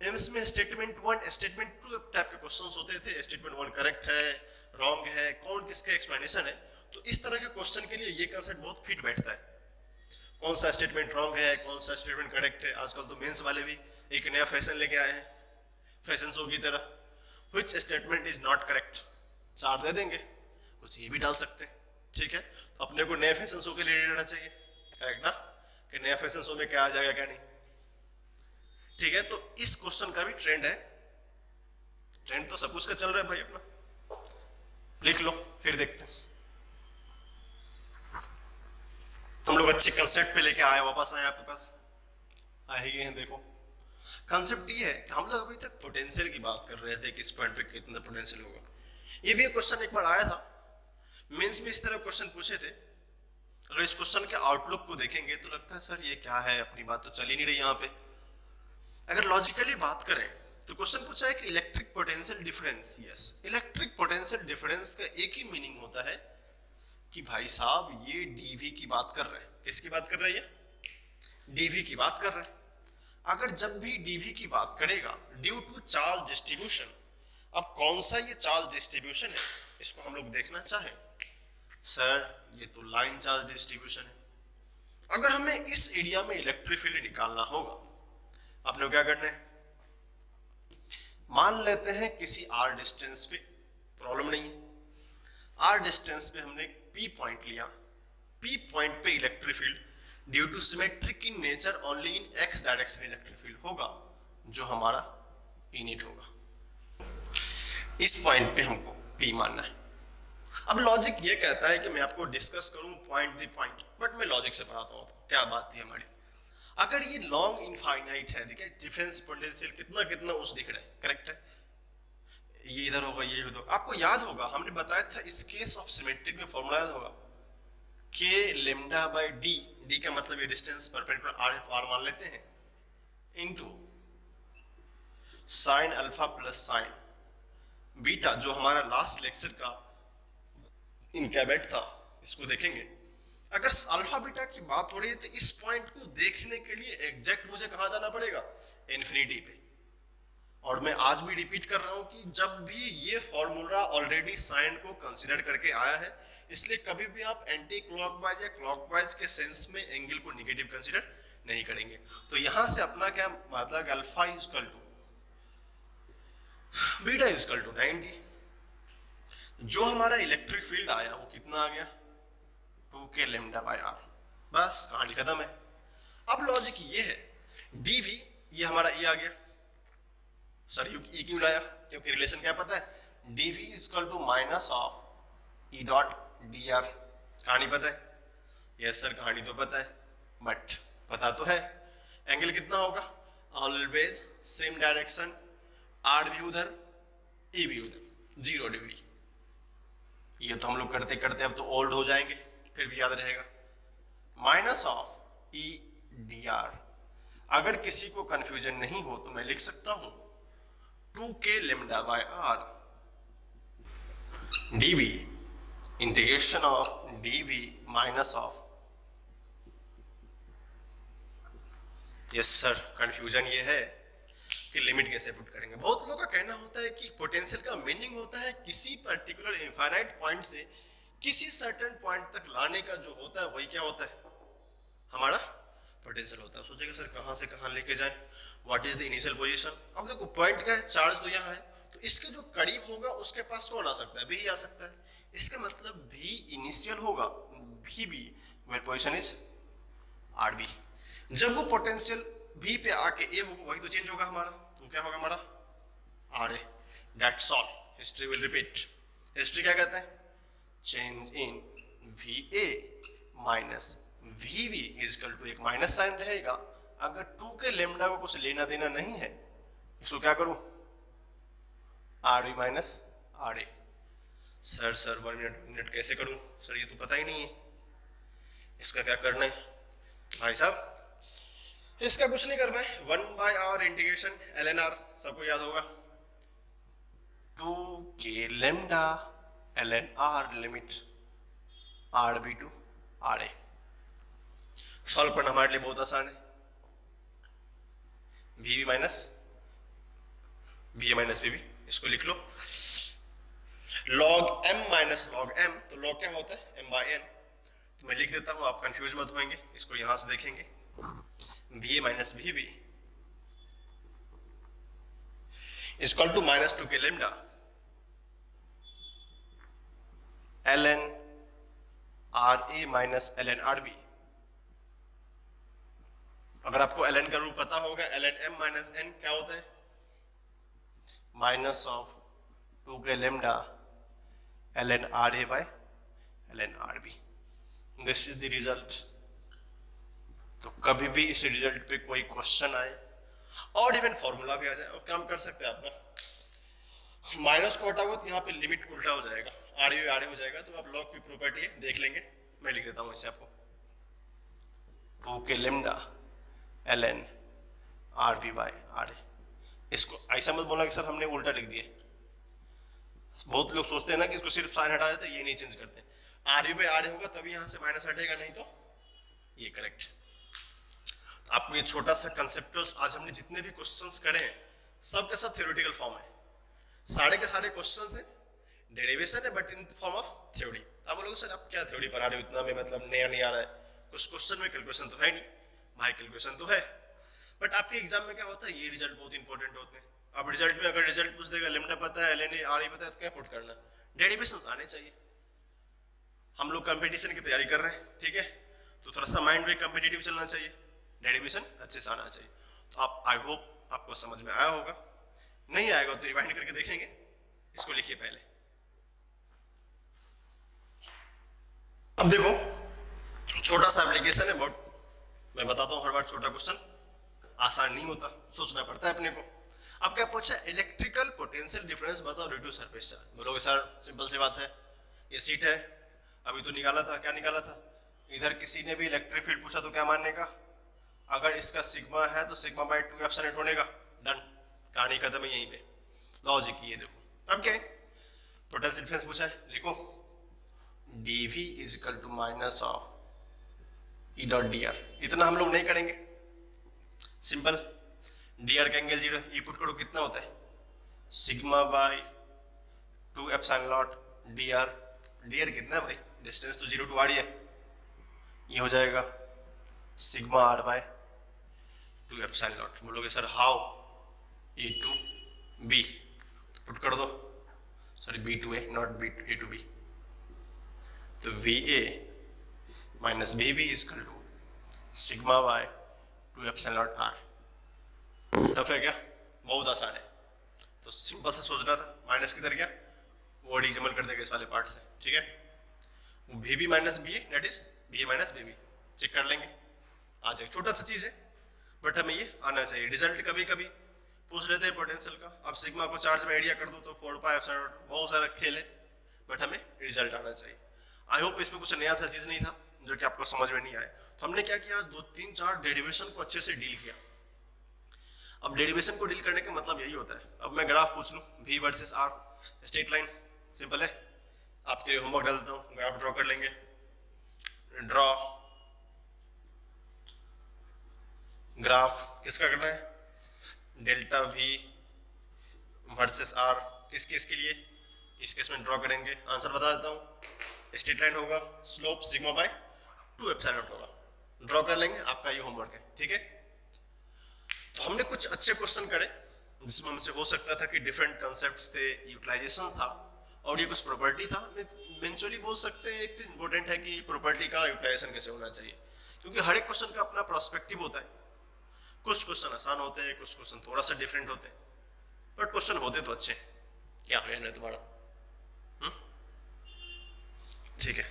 एम्स में स्टेटमेंट 1 स्टेटमेंट 2 टाइप के क्वेश्चंस होते थे। स्टेटमेंट 1 करेक्ट है, रॉन्ग है, कौन किसका एक्सप्लेनेशन है। तो इस तरह के क्वेश्चन के लिए ये कांसेप्ट बहुत फिट बैठता है, कौन सा स्टेटमेंट रॉन्ग है, कौन सा स्टेटमेंट करेक्ट है। आजकल तो मेंस वाले भी एक नया फैशन लेके आए हैं, फैशन शो की तरह, which statement is not correct, 4 दे देंगे, कुछ ये भी डाल सकते हैं। ठीक है, तो अपने को नए फैशन शो के लिए रेडी रहना चाहिए, करेक्ट ना, कि नया फैशन शो में क्या आ जाएगा क्या नहीं। ठीक है, तो इस क्वेश्चन का भी ट्रेंड है, ट्रेंड तो सब कुछ का चल रहा है भाई अपना, लिख लो फिर देखते हैं। तुम लोग अच्छे कंसेप्ट पे लेके आए, वापस आए आपके पास, आ ही गए हैं। देखो कंसेप्ट ये है कि हम लोग अभी तक पोटेंशियल की बात कर रहे थे, किस पॉइंट पे कितना पोटेंशियल होगा। ये भी एक क्वेश्चन एक बार आया था मेंस में, इस तरह क्वेश्चन पूछे थे। अगर इस क्वेश्चन के आउटलुक को देखेंगे तो लगता है सर ये क्या है, अपनी बात तो चल ही नहीं रही यहाँ पे। अगर लॉजिकली बात करें तो क्वेश्चन पूछा है कि electric potential difference, yes electric potential difference का एक ही मीनिंग होता है कि भाई साहब ये डीवी की बात कर रहे हैं। किसकी बात कर रहे हैं, ये डीवी की बात कर रहे हैं। अगर जब भी डीवी की बात करेगा ड्यू टू चार्ज डिस्ट्रीब्यूशन, अब कौन सा ये चार्ज डिस्ट्रीब्यूशन है इसको हम लोग देखना चाहें, सर ये तो लाइन चार्ज डिस्ट्रीब्यूशन है। अगर हमें इस एरिया में इलेक्ट्रिक फील्ड निकालना होगा, आपने क्या करना है, मान लेते हैं किसी आर डिस्टेंस पे, प्रॉब्लम नहीं है, आर डिस्टेंस पे हमने पी पॉइंट लिया, पी पॉइंट पे electric field due to symmetric in nature only in X direction electric field होगा, जो हमारा इनिट होगा। इस पॉइंट पे हमको पी मानना है। अब लॉजिक ये कहता है कि मैं आपको डिस्कस करूं पॉइंट बाय पॉइंट, बट मैं लॉजिक से बताता हूं आपको क्या बात थी हमारी। अगर ये लॉन्ग इनफाइनाइट है, देखिए डिफरेंस पोटेंशियल कितना कितना उस दिख रहा है, करेक्ट है, ये इधर होगा ये उधर। आपको याद होगा हमने बताया था इस केस ऑफ सिमेट्रिक में फॉर्मूला याद होगा, के लेमडा बाय डी, डी का मतलब ये डिस्टेंस परपेंडिकुलर आर है तो आर मान लेते हैं, into sine alpha plus sign beta, जो हमारा लास्ट लेक्चर का इनकैबेट था, इसको देखेंगे। अगर अल्फा बीटा की बात हो रही है तो इस पॉइंट को देखने के लिए एग्जैक्ट मुझे कहां जाना पड़ेगा, इन्फिनिटी पे। और मैं आज भी रिपीट कर रहा हूं कि जब भी ये फॉर्मूला ऑलरेडी साइन को कंसीडर करके आया है, इसलिए कभी भी आप एंटी क्लॉकवाइज या क्लॉकवाइज के सेंस में एंगल को नेगेटिव कंसीडर नहीं करेंगे। तो यहां से अपना क्या मतलब, alpha is equal to beta is equal to 90। जो हमारा इलेक्ट्रिक फील्ड आया वो कितना आ गया, 2k लेमडा बाय आर, बस कहानी खत्म है। अब लॉजिक ये है, डीवी ये हमारा ये आ गया, सर ये क्यों लाया, क्योंकि रिलेशन क्या पता है, DV is equal to minus of E dot D R. कहानी पता है, यस सर कहानी तो पता है, बट पता तो है एंगल कितना होगा, ऑलवेज सेम डायरेक्शन, आर भी उधर ई भी उधर, 0 डिग्री। ये तो हम लोग करते करते अब तो ओल्ड हो जाएंगे, फिर भी याद रहेगा, minus of E d are. अगर किसी को कंफ्यूजन नहीं हो तो मैं लिख सकता हूं 2k lambda by R dv integration of dv minus of, yes sir confusion ये है कि लिमिट कैसे पुट करेंगे। बहुत लोगों का कहना होता है कि पोटेंशियल का मीनिंग होता है किसी पर्टिकुलर इनफाइनाइट पॉइंट से किसी सर्टेन पॉइंट तक लाने का जो होता है वही क्या होता है, हमारा पोटेंशियल होता है। सोचेगा सर कहां से कहां लेके जाएं, what is the initial position. अब देखो पॉइंट क्या है, चार्ज तो यहाँ है, तो इसके जो करीब होगा उसके पास कौन आ सकता है, भी आ सकता है, इसका मतलब भी इनिशियल होगा, भी where position is R B. जब वो पोटेंशियल भी पे आके ए होगा वही तो चेंज होगा हमारा, तो क्या होगा हमारा R A. That's all, history will repeat. History क्या कहते हैं, change in V A minus V V is equal to, एक माइनस साइन रहेगा। अगर 2k लेमडा को कुछ लेना देना नहीं है, इसको क्या करूं, R B minus R A. Sir 1 minute कैसे करूं, सर ये तो पता ही नहीं है, इसका क्या करना है भाई साहब, इसका कुछ नहीं करना है, 1 by R integration ln r, सबको याद होगा, 2 के lambda ln r limit rb to ra। Solve करना हमारे लिए बहुत आसान है। वी माइनस बीबी, इसको लिख लो log m minus log m, तो log क्या होता है m बाई n, तो मैं लिख देता हूं, आप कंफ्यूज मत होंगे, इसको यहां से देखेंगे B minus BB equal to minus 2 के lambda ln ra minus ln rb। अगर आपको ln का रूप पता होगा, ln m माइनस n क्या होता है, माइनस ऑफ 2 के lambda ln ra by ln rb। This is the result. तो कभी भी इस रिजल्ट पे कोई क्वेश्चन आए और इवन फॉर्मूला भी आ जाए, और काम कर सकते हैं अपना, माइनस को हटाओगे तो यहाँ पे लिमिट उल्टा हो जाएगा, आर हो जाएगा, तो आप लॉग की प्रॉपर्टी है देख लेंगे, मैं लिख देता हूँ इसे आपको 2 के lambda ln rb by ra। इसको ऐसा मत बोलना कि सर हमने उल्टा लिख दिया। बहुत लोग सोचते हैं ना कि इसको सिर्फ साइन हटा देते, ये नहीं चेंज करते, rb बाय ra होगा तभी यहाँ से माइनस हटेगा, नहीं तो ये करेक्ट। आपको ये छोटा सा कंसेप्टल्स, आज हमने जितने भी क्वेश्चंस करे हैं सब के सब थ्योरेटिकल फॉर्म है, सारे के सारे क्वेश्चंस हैं, डेरिवेशन है but in form of theory. आप बोलोगे सर आप क्या थ्योरी पढ़ा रहे हो, इतना में मतलब नया नहीं आ रहा है, कुछ क्वेश्चन में कैलकुलेशन तो है नहीं, भाई कैलकुलेशन तो है, बट आपके एग्जाम में क्या होता है, ये रिजल्ट बहुत इंपॉर्टेंट होते हैं। अब रिजल्ट में अगर रिजल्ट पूछ देगा लेमडा पता है ln ra पता है, तो क्या पुट करना, डेरिवेशंस आने चाहिए। हम लोग कंपटीशन की तैयारी कर रहे हैं, ठीक है, तो थोड़ा सा माइंड भी कम्पिटिटिव चलना चाहिए, डेरिवेशन अच्छे से आना चाहिए। तो आप, आई होप आपको समझ में आया होगा, नहीं आएगा तो रिवाइंड करके देखेंगे। इसको लिखिए पहले। अब देखो छोटा सा एप्लीकेशन है, बट मैं बताता हूँ हर बार छोटा क्वेश्चन आसान नहीं होता, सोचना पड़ता है अपने को। अब क्या पूछा, इलेक्ट्रिकल पोटेंशियल डिफरेंस बताओ ड्यू टू सरफेस चार्ज। बोलोगे सर सिंपल सी बात है, ये सीट है, अभी तो निकाला था, क्या निकाला था, इधर किसी ने भी इलेक्ट्रिक फील्ड पूछा तो क्या मानने का, अगर इसका सिग्मा है तो सिग्मा बाई 2 एप्सिलॉन होने का, डन, कहानी खत्म है यहीं पे, लॉजिक ये देखो। अब क्या पोटेंशियल डिफरेंस पूछा है, लिखो dv is equal to minus of E dot D R. इतना हम लोग नहीं करेंगे, सिंपल, डी आर का एंगल 0, ई पुट करो कितना होता है, sigma by 2 epsilon naught D R कितना है भाई, डिस्टेंस तो 0 टू आर ही है, ये हो जाएगा sigma R by 2 epsilon naught. बोलोगे sir how, A to B, put कर दो, sorry B to A not B A to B, तो V A minus B B is equal to sigma by 2 epsilon naught R. Tough है क्या, बहुत आसान है, तो सिंपल सा सोचना था, माइनस किधर गया, वो डिजमल कर देगा इस वाले पार्ट से, ठीक है, वो V B minus B A that is B A minus B B, check कर लेंगे आ जाएगा, छोटा सा चीज है बट हमें ये आना चाहिए। रिजल्ट कभी कभी पूछ लेते हैं पोटेंशियल का, अब सिग्मा को चार्ज में आइडिया कर दो तो 4 पाई एप्सिलॉन नॉट, बहुत सारा खेल है, बट हमें रिजल्ट आना चाहिए। आई होप इसमें कुछ नया सा चीज नहीं था जो कि आपको समझ में नहीं आए। तो हमने क्या किया, 2-3-4 डेरिवेशन को अच्छे से डील किया। अब डेरिवेशन को डील करने का मतलब यही होता है, अब मैं ग्राफ पूछ लूं v versus r, straight line, simple है, आपके लिए होमवर्क डाल देता हूं, ग्राफ ड्रॉ कर लेंगे, ड्रॉ ग्राफ किसका करना है, डेल्टा v वर्सेस r, किस केस के लिए, इस केस में ड्रॉ करेंगे, आंसर बता देता हूं, स्ट्रेट लाइन होगा, slope sigma by 2 epsilon not होगा, ड्रॉ कर लेंगे, आपका ये होमवर्क है, ठीक है। तो हमने कुछ अच्छे क्वेश्चन करे जिसमें हमसे हो सकता था कि डिफरेंट कंसेप्ट्स थे, यूटिलाइजेशन था और ये कुछ प्रॉपर्टी था। इवेंचुअली बोल सकते हैं एक चीज इंपॉर्टेंट है कि प्रॉपर्टी का यूटिलाइजेशन कैसे होना चाहिए, क्योंकि हर एक क्वेश्चन का अपना पर्सपेक्टिव होता है, कुछ क्वेश्चन आसान होते हैं, कुछ क्वेश्चन थोड़ा सा डिफरेंट होते हैं, बट क्वेश्चन होते तो अच्छे। क्या कहना है तुम्हारा, ठीक है,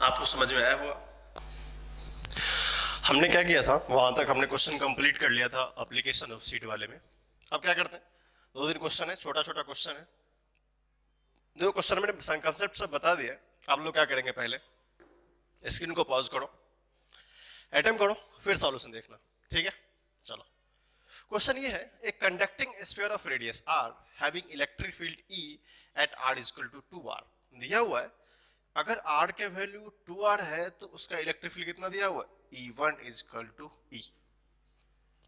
आपको समझ में आया होगा। हमने क्या किया था, वहां तक हमने क्वेश्चन कंप्लीट कर लिया था एप्लीकेशन ऑफ सीट वाले में। अब क्या करते हैं, 2-3 क्वेश्चन है, छोटा छोटा क्वेश्चन है, दो क्वेश्चन मैंने कंसेप्ट सब बता दिया। आप लोग क्या करेंगे, पहले स्क्रीन को पॉज करो, अटेम्प्ट करो, फिर सॉल्यूशन देखना, ठीक है। चलो क्वेश्चन ये है, a conducting sphere of radius r having electric field E at r is equal to 2r दिया हुआ है। अगर r के वैल्यू 2r है तो उसका इलेक्ट्रिक फील्ड कितना दिया हुआ है, E1 is equal to E।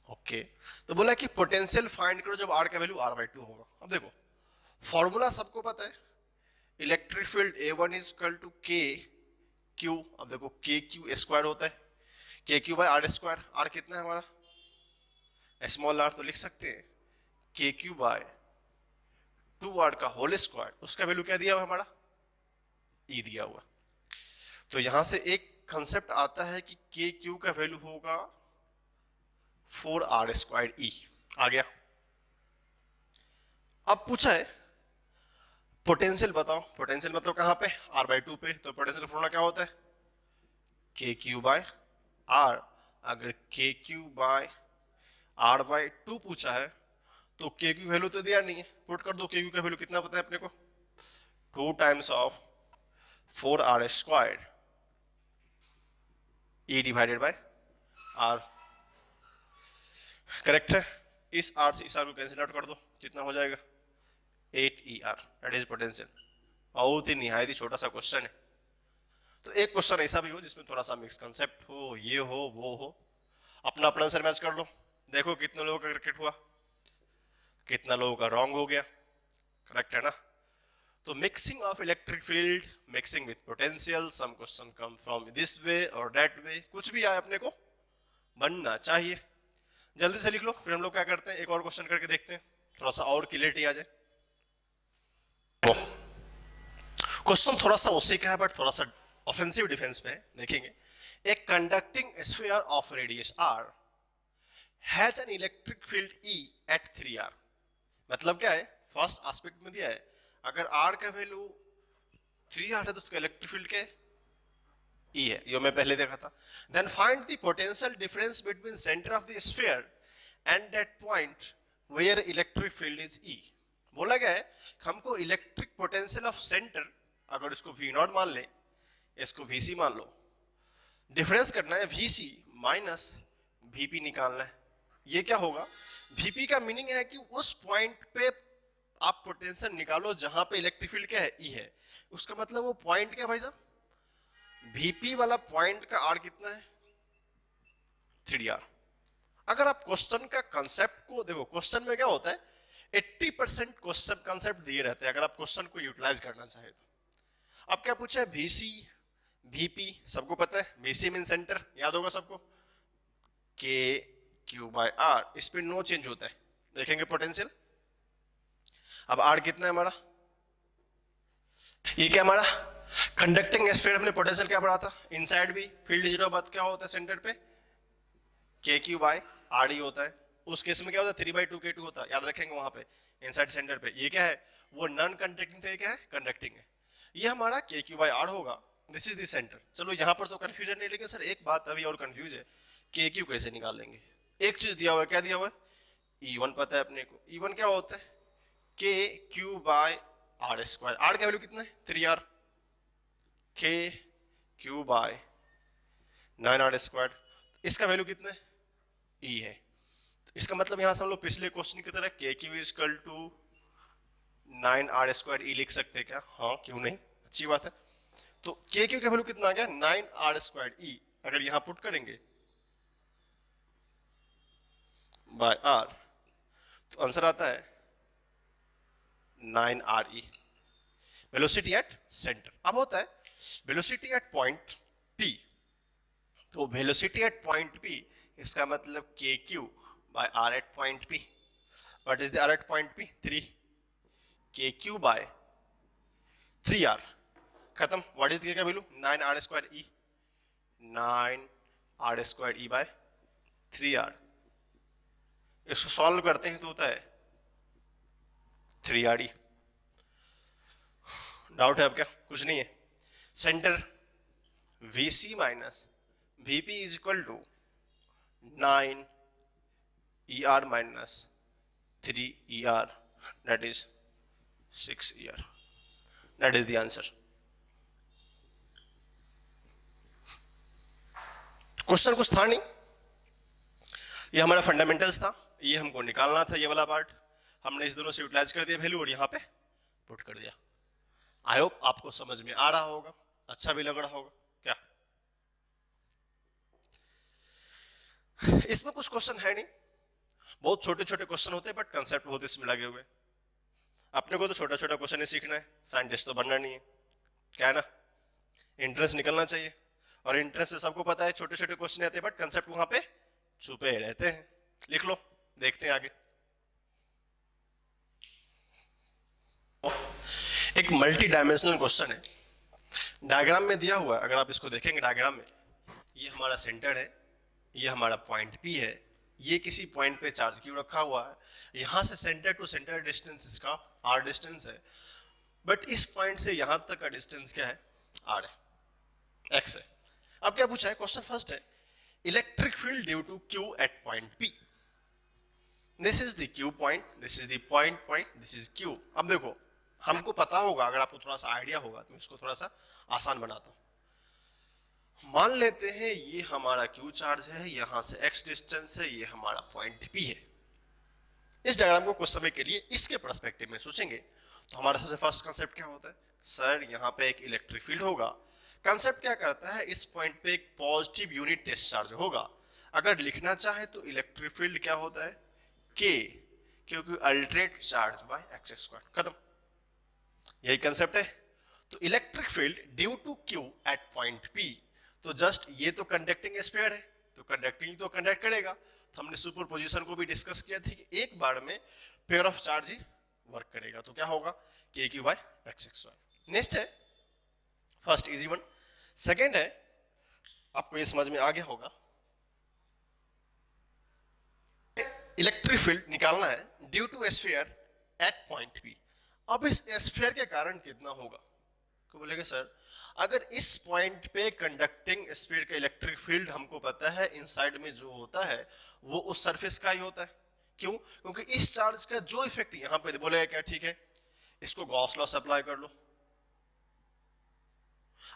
Okay, तो बोला कि पोटेंशियल फाइंड करो जब r का वैल्यू r/2 होगा। अब देखो फॉर्मूला सबको पता है, electric field A1 is equal to k q। अब देखो k q स्क्वायर होता है, k q by r square. r कितना है हमारा, स्मॉल r, तो लिख सकते हैं के क्यू बाय 2r का होल स्क्वायर। उसका वैल्यू क्या दिया हुआ हमारा, e दिया हुआ। तो यहां से एक कंसेप्ट आता है कि के क्यू का वैल्यू होगा 4r स्क्वायर e। आ गया। अब पूछा है पोटेंशियल बताओ, पोटेंशियल मतलब कहां पे, r/2 पे। तो पोटेंशियल फॉर्मूला क्या होता है, के क्यू बाय r। अगर के क्यू बाय r/2 पूछा है तो के क्यू वैल्यू तो दिया नहीं है, पुट कर दो। के क्यू का वैल्यू कितना पता है अपने को, 2 times of 4r square e divided by r। Correct है। इस r से इस r को कैंसिल आउट कर दो, कितना हो जाएगा 8er। That is potential. बहुत ही निहायत ही छोटा सा क्वेश्चन है। तो एक क्वेश्चन ऐसा भी हो जिसमें थोड़ा सा मिक्स कंसेप्ट हो, ये हो वो हो, अपना अपना आंसर मैच कर लो। देखो कितने लोगों का क्रिकेट हुआ, कितना लोगों का रॉन्ग हो गया, करेक्ट है ना। तो mixing of electric field, mixing with potential, some question come from this way और दैट वे, कुछ भी आए अपने को बनना चाहिए। जल्दी से लिख लो, फिर हम लोग क्या करते हैं, एक और क्वेश्चन करके देखते हैं, थोड़ा सा और क्लियरिटी आ जाए। क्वेश्चन थोड़ा सा उसी का है बट थोड़ा सा ऑफेंसिव डिफेंस पे है, देखेंगे। A conducting sphere of radius r has an electric field E at 3r। मतलब क्या है, फर्स्ट एस्पेक्ट में दिया है, अगर r का वैल्यू 3r है तो उसका इलेक्ट्रिक फील्ड क्या है, E है, ये मैं पहले देखा था। Then find the potential difference between centre of the sphere and that point where electric field is E। बोला गया है हमको इलेक्ट्रिक पोटेंशियल ऑफ सेंटर, अगर इसको V0 मान ले, इसको VC मान लो, डिफरेंस करना है VC माइनस VP निकालना है। ये क्या होगा, VP का मीनिंग है कि उस पॉइंट पे आप पोटेंशियल निकालो जहां पे इलेक्ट्रिक फील्ड क्या है, E है। उसका मतलब वो पॉइंट क्या भाई साहब, VP वाला पॉइंट का R कितना है, 3r। अगर आप क्वेश्चन का कंसेप्ट को देखो, क्वेश्चन में क्या होता है 80% क्वेश्चन कंसेप्ट दिए रहते हैं, अगर आप क्वेश्चन को यूटिलाइज करना चाहे तो। अब क्या पूछा है, VC VP सबको पता है, VC मीन सेंटर, याद होगा सबको, के क्यू बाय r, इस पे नो चेंज होता है। देखेंगे पोटेंशियल, अब r कितना है हमारा, ये क्या हमारा कंडक्टिंग स्फीयर, हमने पोटेंशियल क्या पढ़ा था, इनसाइड भी फील्ड जीरो बात क्या होता है सेंटर पे, के क्यू बाय r ही होता है। उस केस में क्या होता है 3/2k2 होता है, याद रखेंगे वहां पे इनसाइड सेंटर पे। ये क्या है, वो नॉन कंडक्टिंग थे, क्या है कंडक्टिंग है। ये हमारा के क्यू बाय r होगा, दिस इज द सेंटर। चलो यहाँ पर तो कंफ्यूजन नहीं, लेकिन सर एक बात अभी और कंफ्यूज है, के क्यू कैसे निकाल लेंगे। एक चीज दिया हुआ है, क्या दिया हुआ है, E1 पता है अपने को। E1 क्या होता है, के Q by r square. r का वैल्यू कितना है 3r, K Q by 9r square. इसका वैल्यू कितना है, E है। इसका मतलब यहां से हम लोग पिछले क्वेश्चन की तरह K Q is equal to 9r square E लिख सकते हैं क्या, हाँ क्यों नहीं, अच्छी बात है। तो के क्यू का वैल्यू कितना आ गया 9r स्क्वायर E। अगर यहां पुट करेंगे बाय r तो आंसर आता है 9re, वेलोसिटी एट सेंटर। अब होता है वेलोसिटी एट पॉइंट P, तो वेलोसिटी एट पॉइंट P, इसका मतलब K Q by r at point P। What is the r at point P, 3, K Q by 3r, खत्म। What is का वैल्यू 9r square E, 9r square E by 3r। इसको solve करते हैं तो होता है 3re। डाउट है अब क्या, कुछ नहीं है। सेंटर VC माइनस VP is equal to 9er minus 3er, that is 6er, that is the answer. Question कुछ था नहीं, ये हमारा फंडामेंटल्स था। ये हमको निकालना था, ये वाला पार्ट हमने इस दोनों से यूटिलाइज कर दिया वैल्यू और यहाँ पे पुट कर दिया। आई होप आपको समझ में आ रहा होगा, अच्छा भी लग रहा होगा क्या? इसमें कुछ क्वेश्चन है नहीं, बहुत छोटे छोटे क्वेश्चन होते हैं बट कंसेप्ट बहुत इसमें लगे हुए। अपने को तो छोटा छोटा क्वेश्चन ही सीखना है, साइंटिस्ट तो बनना नहीं है, क्या है ना, इंटरेस्ट निकलना चाहिए। और इंटरेस्ट से सबको पता है छोटे छोटे क्वेश्चन आते हैं बट कंसेप्ट वहां पे छुपे रहते हैं। लिख लो, देखते हैं आगे। एक मल्टी डायमेंशनल क्वेश्चन है, डायग्राम में दिया हुआ है, अगर आप इसको देखेंगे डायग्राम में, ये हमारा सेंटर है, ये हमारा पॉइंट पी है, ये किसी पॉइंट पे चार्ज क्यू रखा हुआ है, यहां से सेंटर टू सेंटर डिस्टेंस इसका आर डिस्टेंस है, बट इस पॉइंट से यहां तक का डिस्टेंस क्या है? आर है, एक्स है। अब क्या पूछा है? क्वेश्चन फर्स्ट है electric field due to Q at point P. This is the Q point, this is the point, this is Q. अब देखो, हमको पता होगा, अगर आपको थोड़ा सा आइडिया होगा तो इसको थोड़ा सा आसान बनाता हूं। मान लेते हैं ये हमारा क्यू चार्ज है, यहां से एक्स डिस्टेंस है, ये हमारा पॉइंट पी है। इस डायग्राम को कुछ समय के लिए इसके पर्सपेक्टिव में सोचेंगे तो हमारा सबसे फर्स्ट कंसेप्ट क्या होता है? सर यहाँ पे एक इलेक्ट्रिक फील्ड होगा। कंसेप्ट क्या करता है? इस पॉइंट पे एक पॉजिटिव यूनिट टेस्ट चार्ज होगा। अगर लिखना चाहे तो इलेक्ट्रिक फील्ड क्या होता है? के, क्योंकि alternate charge by X square, खत्म। यही कंसेप्ट है। तो electric field due to Q at point P, तो जस्ट ये तो कंडक्टिंग स्फीयर है, तो कंडक्टिंग तो कंडक्ट करेगा। तो हमने सुपरपोजिशन को भी डिस्कस किया था कि एक बार में पेयर ऑफ चार्ज ही वर्क करेगा, तो क्या होगा? K Q by X square. Next है फर्स्ट इजी वन। सेकेंड है, आपको ये समझ में आ गया होगा, इलेक्ट्रिक फील्ड निकालना है due to sphere at point P. अब इस स्फीयर के कारण कितना होगा? को बोलेगा सर अगर इस पॉइंट पे कंडक्टिंग स्फीयर का इलेक्ट्रिक फील्ड हमको पता है इनसाइड में जो होता है वो उस सरफेस का ही होता है। क्यों? क्योंकि इस चार्ज का जो इफेक्ट यहाँ पे बोलेगा क्या, ठीक है, इसको गॉस लॉ अप्लाई कर लो।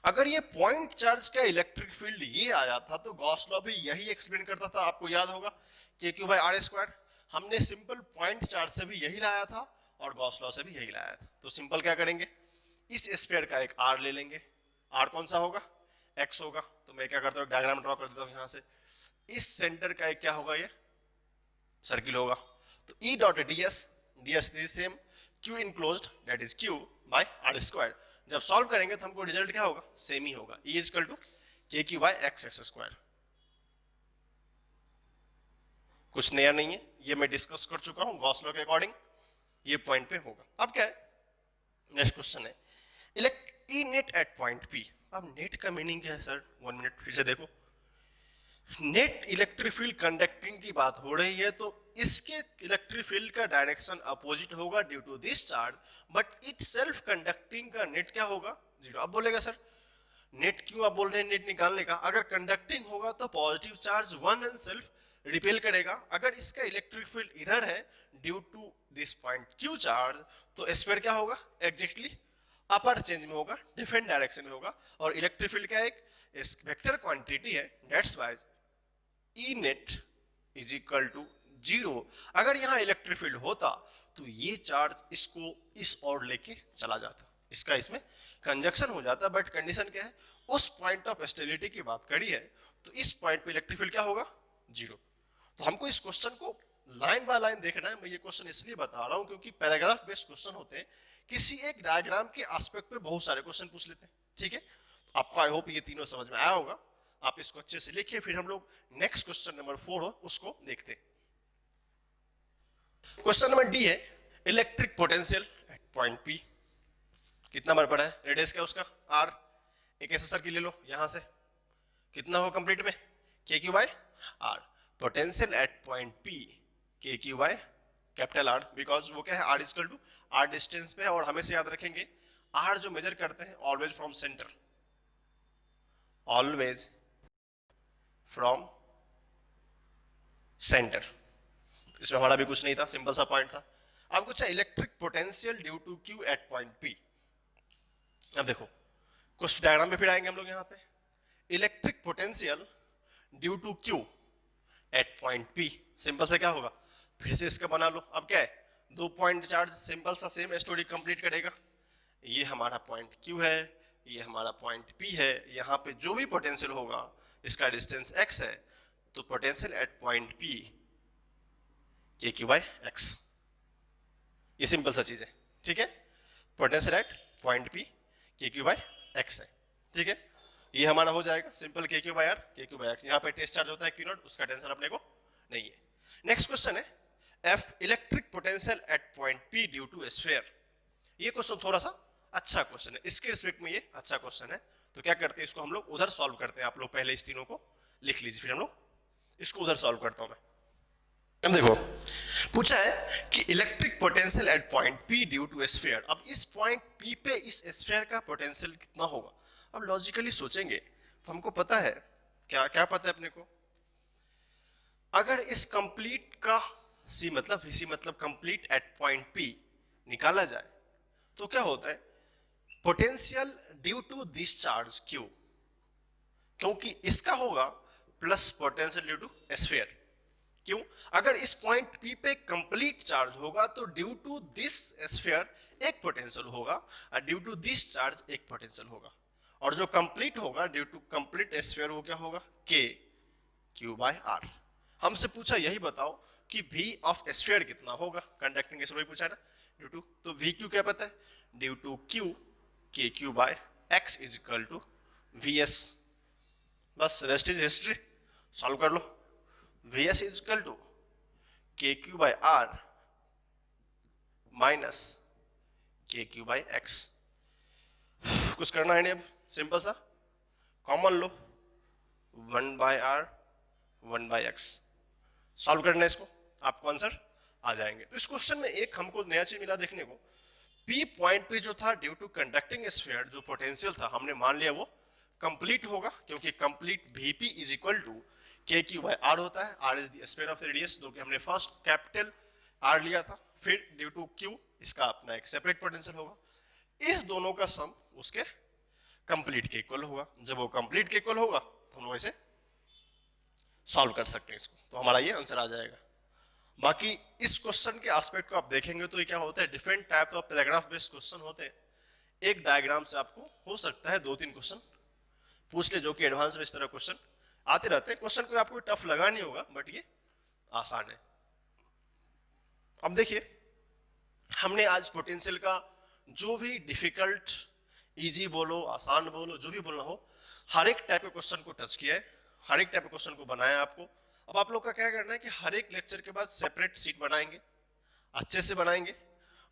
अगर ये पॉइंट चार्ज का इलेक्ट्रिक फील्ड ये आया था तो गॉस लॉ भी यही एक्सप्लेन करता था, आपको याद होगा, K Q by are square. हमने सिंपल पॉइंट चार्ज से भी यही लाया था और गॉस लॉ से भी यही लाया था। तो सिंपल क्या करेंगे, इस स्फीयर का एक आर ले लेंगे। आर कौन सा होगा? एक्स होगा। तो मैं क्या करता हूँ, डायग्राम ड्रॉ कर देता हूँ यहाँ से। इस सेंटर का एक क्या होगा? ये सर्किल होगा। तो E dot D S, D S same, Q enclosed that is Q by are square. जब सॉल्व करेंगे तो हमको रिजल्ट क्या होगा? सेम ही होगा, ई इज इक्वल टू के क्यू बाय एक्स स्क्वायर। कुछ नया नहीं है, ये मैं डिस्कस कर चुका हूं गॉस लॉ के अकॉर्डिंग, ये पॉइंट पे होगा। अब क्या है, नेक्स्ट क्वेश्चन है elect E net at point P. अब नेट का मीनिंग क्या है सर? 1 मिनट फिर से देखो, नेट इलेक्ट्रिक फील्ड कंडक्टिंग की बात हो रही है तो इसके इलेक्ट्रिक फील्ड का डायरेक्शन अपोजिट होगा due to this charge, but itself conducting का नेट क्या होगा? 0। अब बोलेगा सर नेट क्यों आप बोल रहे हैं नेट निकालने का? अगर कंडक्टिंग होगा तो positive charge 1 and self repel करेगा। अगर इसका इलेक्ट्रिक फील्ड इधर है due to this point Q charge, तो स्क्वायर क्या होगा? एग्जैक्टली अपर चेंज में होगा, डिफरेंट डायरेक्शन में होगा। और इलेक्ट्रिक फील्ड का एक वेक्टर क्वांटिटी है, that's why E net is equal to 0। अगर यहाँ इलेक्ट्रिक फील्ड होता तो ये चार्ज इसको इस ओर लेके चला जाता, इसका इसमें कंजक्शन हो जाता। बट कंडीशन क्या है? उस पॉइंट ऑफ स्टेबिलिटी की बात करी है तो इस पॉइंट पे इलेक्ट्रिक फील्ड क्या होगा? 0। तो हमको इस क्वेश्चन को लाइन बाय लाइन देखना है। मैं ये क्वेश्चन इसलिए बता रहा हूं क्योंकि पैराग्राफ बेस्ड क्वेश्चन होते हैं, किसी एक डायग्राम के एस्पेक्ट पे बहुत सारे क्वेश्चन पूछ लेते हैं, ठीक है। तो आपको आई होप ये तीनों समझ में आया होगा। आप इसको अच्छे से लिखिए, फिर हम लोग नेक्स्ट क्वेश्चन नंबर 4 हो उसको देखते हैं। क्वेश्चन नंबर डी है electric potential at point P. कितना बार पड़ा है? रेडियस क्या उसका? आर। एक ऐसा सर्किल ले लो, यहां से कितना हो कंप्लीट में? K Q by R. Potential at point P K Q by capital R, because वो क्या है? R equal to R distance पे है। और हमेशा याद रखेंगे आर जो मेजर करते हैं always from centre, always from centre. इसमें हमारा भी कुछ नहीं था, सिंपल सा पॉइंट था। अब कुछ है electric potential due to Q at point P. अब देखो कुछ डायग्राम पे फिर आएंगे हम लोग यहाँ पे। Electric potential due to Q at point P, simple से क्या होगा? फिर से इसका बना लो। अब क्या है, 2 पॉइंट चार्ज, सिंपल सा सेम स्टोरी कंप्लीट करेगा। ये हमारा पॉइंट Q है, ये हमारा पॉइंट P है। यहाँ पे जो भी पोटेंशियल होगा, इसका डिस्टेंस x है, तो potential at point P KQ/x। ये सिंपल सा चीज है, ठीक है। Potential at point P KQ/x है, ठीक है। ये हमारा हो जाएगा सिंपल KQ/R KQ/x। यहाँ पे टेस्ट चार्ज होता है Q0, उसका टेंशन अपने को नहीं है। नेक्स्ट क्वेश्चन है F electric potential at point P due to sphere. ये क्वेश्चन थोड़ा सा अच्छा क्वेश्चन है, इसके रिस्पेक्ट में ये अच्छा क्वेश्चन है। तो क्या करते हैं, इसको हम लोग उधर सॉल्व करते हैं। आप लोग पहले इस तीनों को लिख लीजिए, फिर हम लोग इसको उधर सॉल्व करता हूं मैं। अब देखो, पूछा है कि electric potential at point P due to sphere. अब इस पॉइंट P पे इस स्फीयर का पोटेंशियल कितना होगा। अब लॉजिकली सोचेंगे तो हमको पता है, क्या क्या पता है अपने को, अगर इस कंप्लीट का सी मतलब कंप्लीट एट पॉइंट P निकाला जाए तो क्या होता है, potential due to this charge Q, क्योंकि इसका होगा plus potential due to sphere. क्यों, अगर इस पॉइंट P पे कंप्लीट चार्ज होगा तो ड्यू टू दिस स्फीयर एक पोटेंशियल होगा, और ड्यू टू दिस चार्ज एक पोटेंशियल होगा। और जो कंप्लीट होगा ड्यू टू कंप्लीट स्फीयर वो क्या होगा, KQ/R। हमसे पूछा यही बताओ कि V ऑफ स्फीयर कितना होगा, कंडक्टिंग स्फीयर पूछा है ना, ड्यू टू, तो VQ क्या पता है, due to Q KQ/X is equal to VS। बस रेस्ट इज हिस्ट्री, सॉल्व कर लो। VS is equal to KQ/R minus KQ/X। कुछ करना है नहीं, अब सिंपल सा कॉमन लो, 1/R 1/X। सॉल्व करना है इसको, आपको आंसर आ जाएंगे। तो इस क्वेश्चन में एक हमको नया चीज मिला देखने को, P पॉइंट पे जो था ड्यू टू कंडक्टिंग स्फीयर जो पोटेंशियल था, हमने मान लिया वो कंप्लीट होगा, क्योंकि complete VP is equal to KQ/R होता है। R is the sphere of the radius, जो कि हमने फर्स्ट कैपिटल R लिया था। फिर ड्यू टू Q इसका अपना एक सेपरेट पोटेंशियल होगा, इस दोनों का सम उसके कंप्लीट के इक्वल होगा। जब वो कंप्लीट के इक्वल होगा तो हम लोग ऐसे सॉल्व कर सकते हैं इसको, तो हमारा ये आंसर आ जाएगा। बाकी इस क्वेश्चन के एस्पेक्ट को आप देखेंगे तो ये क्या होता है, different type of paragraph based question होते हैं। एक डायग्राम से आपको हो सकता है 2-3 क्वेश्चन पूछ ले, जो कि एडवांस में इस तरह क्वेश्चन आते रहते हैं। क्वेश्चन को आपको टफ लगा नहीं होगा, बट ये आसान है। अब देखिए, हमने आज पोटेंशियल का जो भी डिफिकल्ट, इजी बोलो, आसान बोलो, जो भी बोलना हो, हर एक टाइप के क्वेश्चन को टच किया है, हर एक टाइप के क्वेश्चन को बनाया आपको। अब आप लोग का क्या करना है कि हर एक लेक्चर के बाद सेपरेट सीट बनाएंगे, अच्छे से बनाएंगे।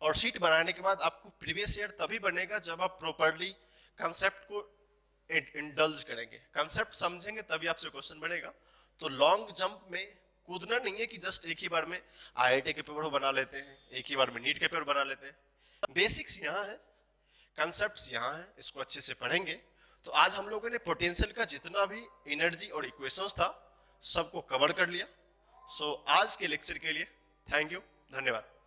और सीट बनाने के बाद आपको प्रीवियस ईयर तभी बनेगा जब आप प्रॉपरली कंसेप्ट को इंडल्ज करेंगे, कंसेप्ट समझेंगे, तभी आपसे क्वेश्चन बनेगा। तो लॉन्ग जंप में कूदना नहीं है कि जस्ट एक ही बार में IIT के पेपर बना लेते हैं, एक ही बार में नीट के पेपर बना लेते हैं। बेसिक्स यहाँ है, कंसेप्ट्स यहाँ है, इसको अच्छे से पढ़ेंगे। तो आज हम लोगों ने पोटेंशियल का जितना भी एनर्जी और इक्वेशंस था सबको कवर कर लिया। सो आज के लेक्चर के लिए थैंक यू, धन्यवाद।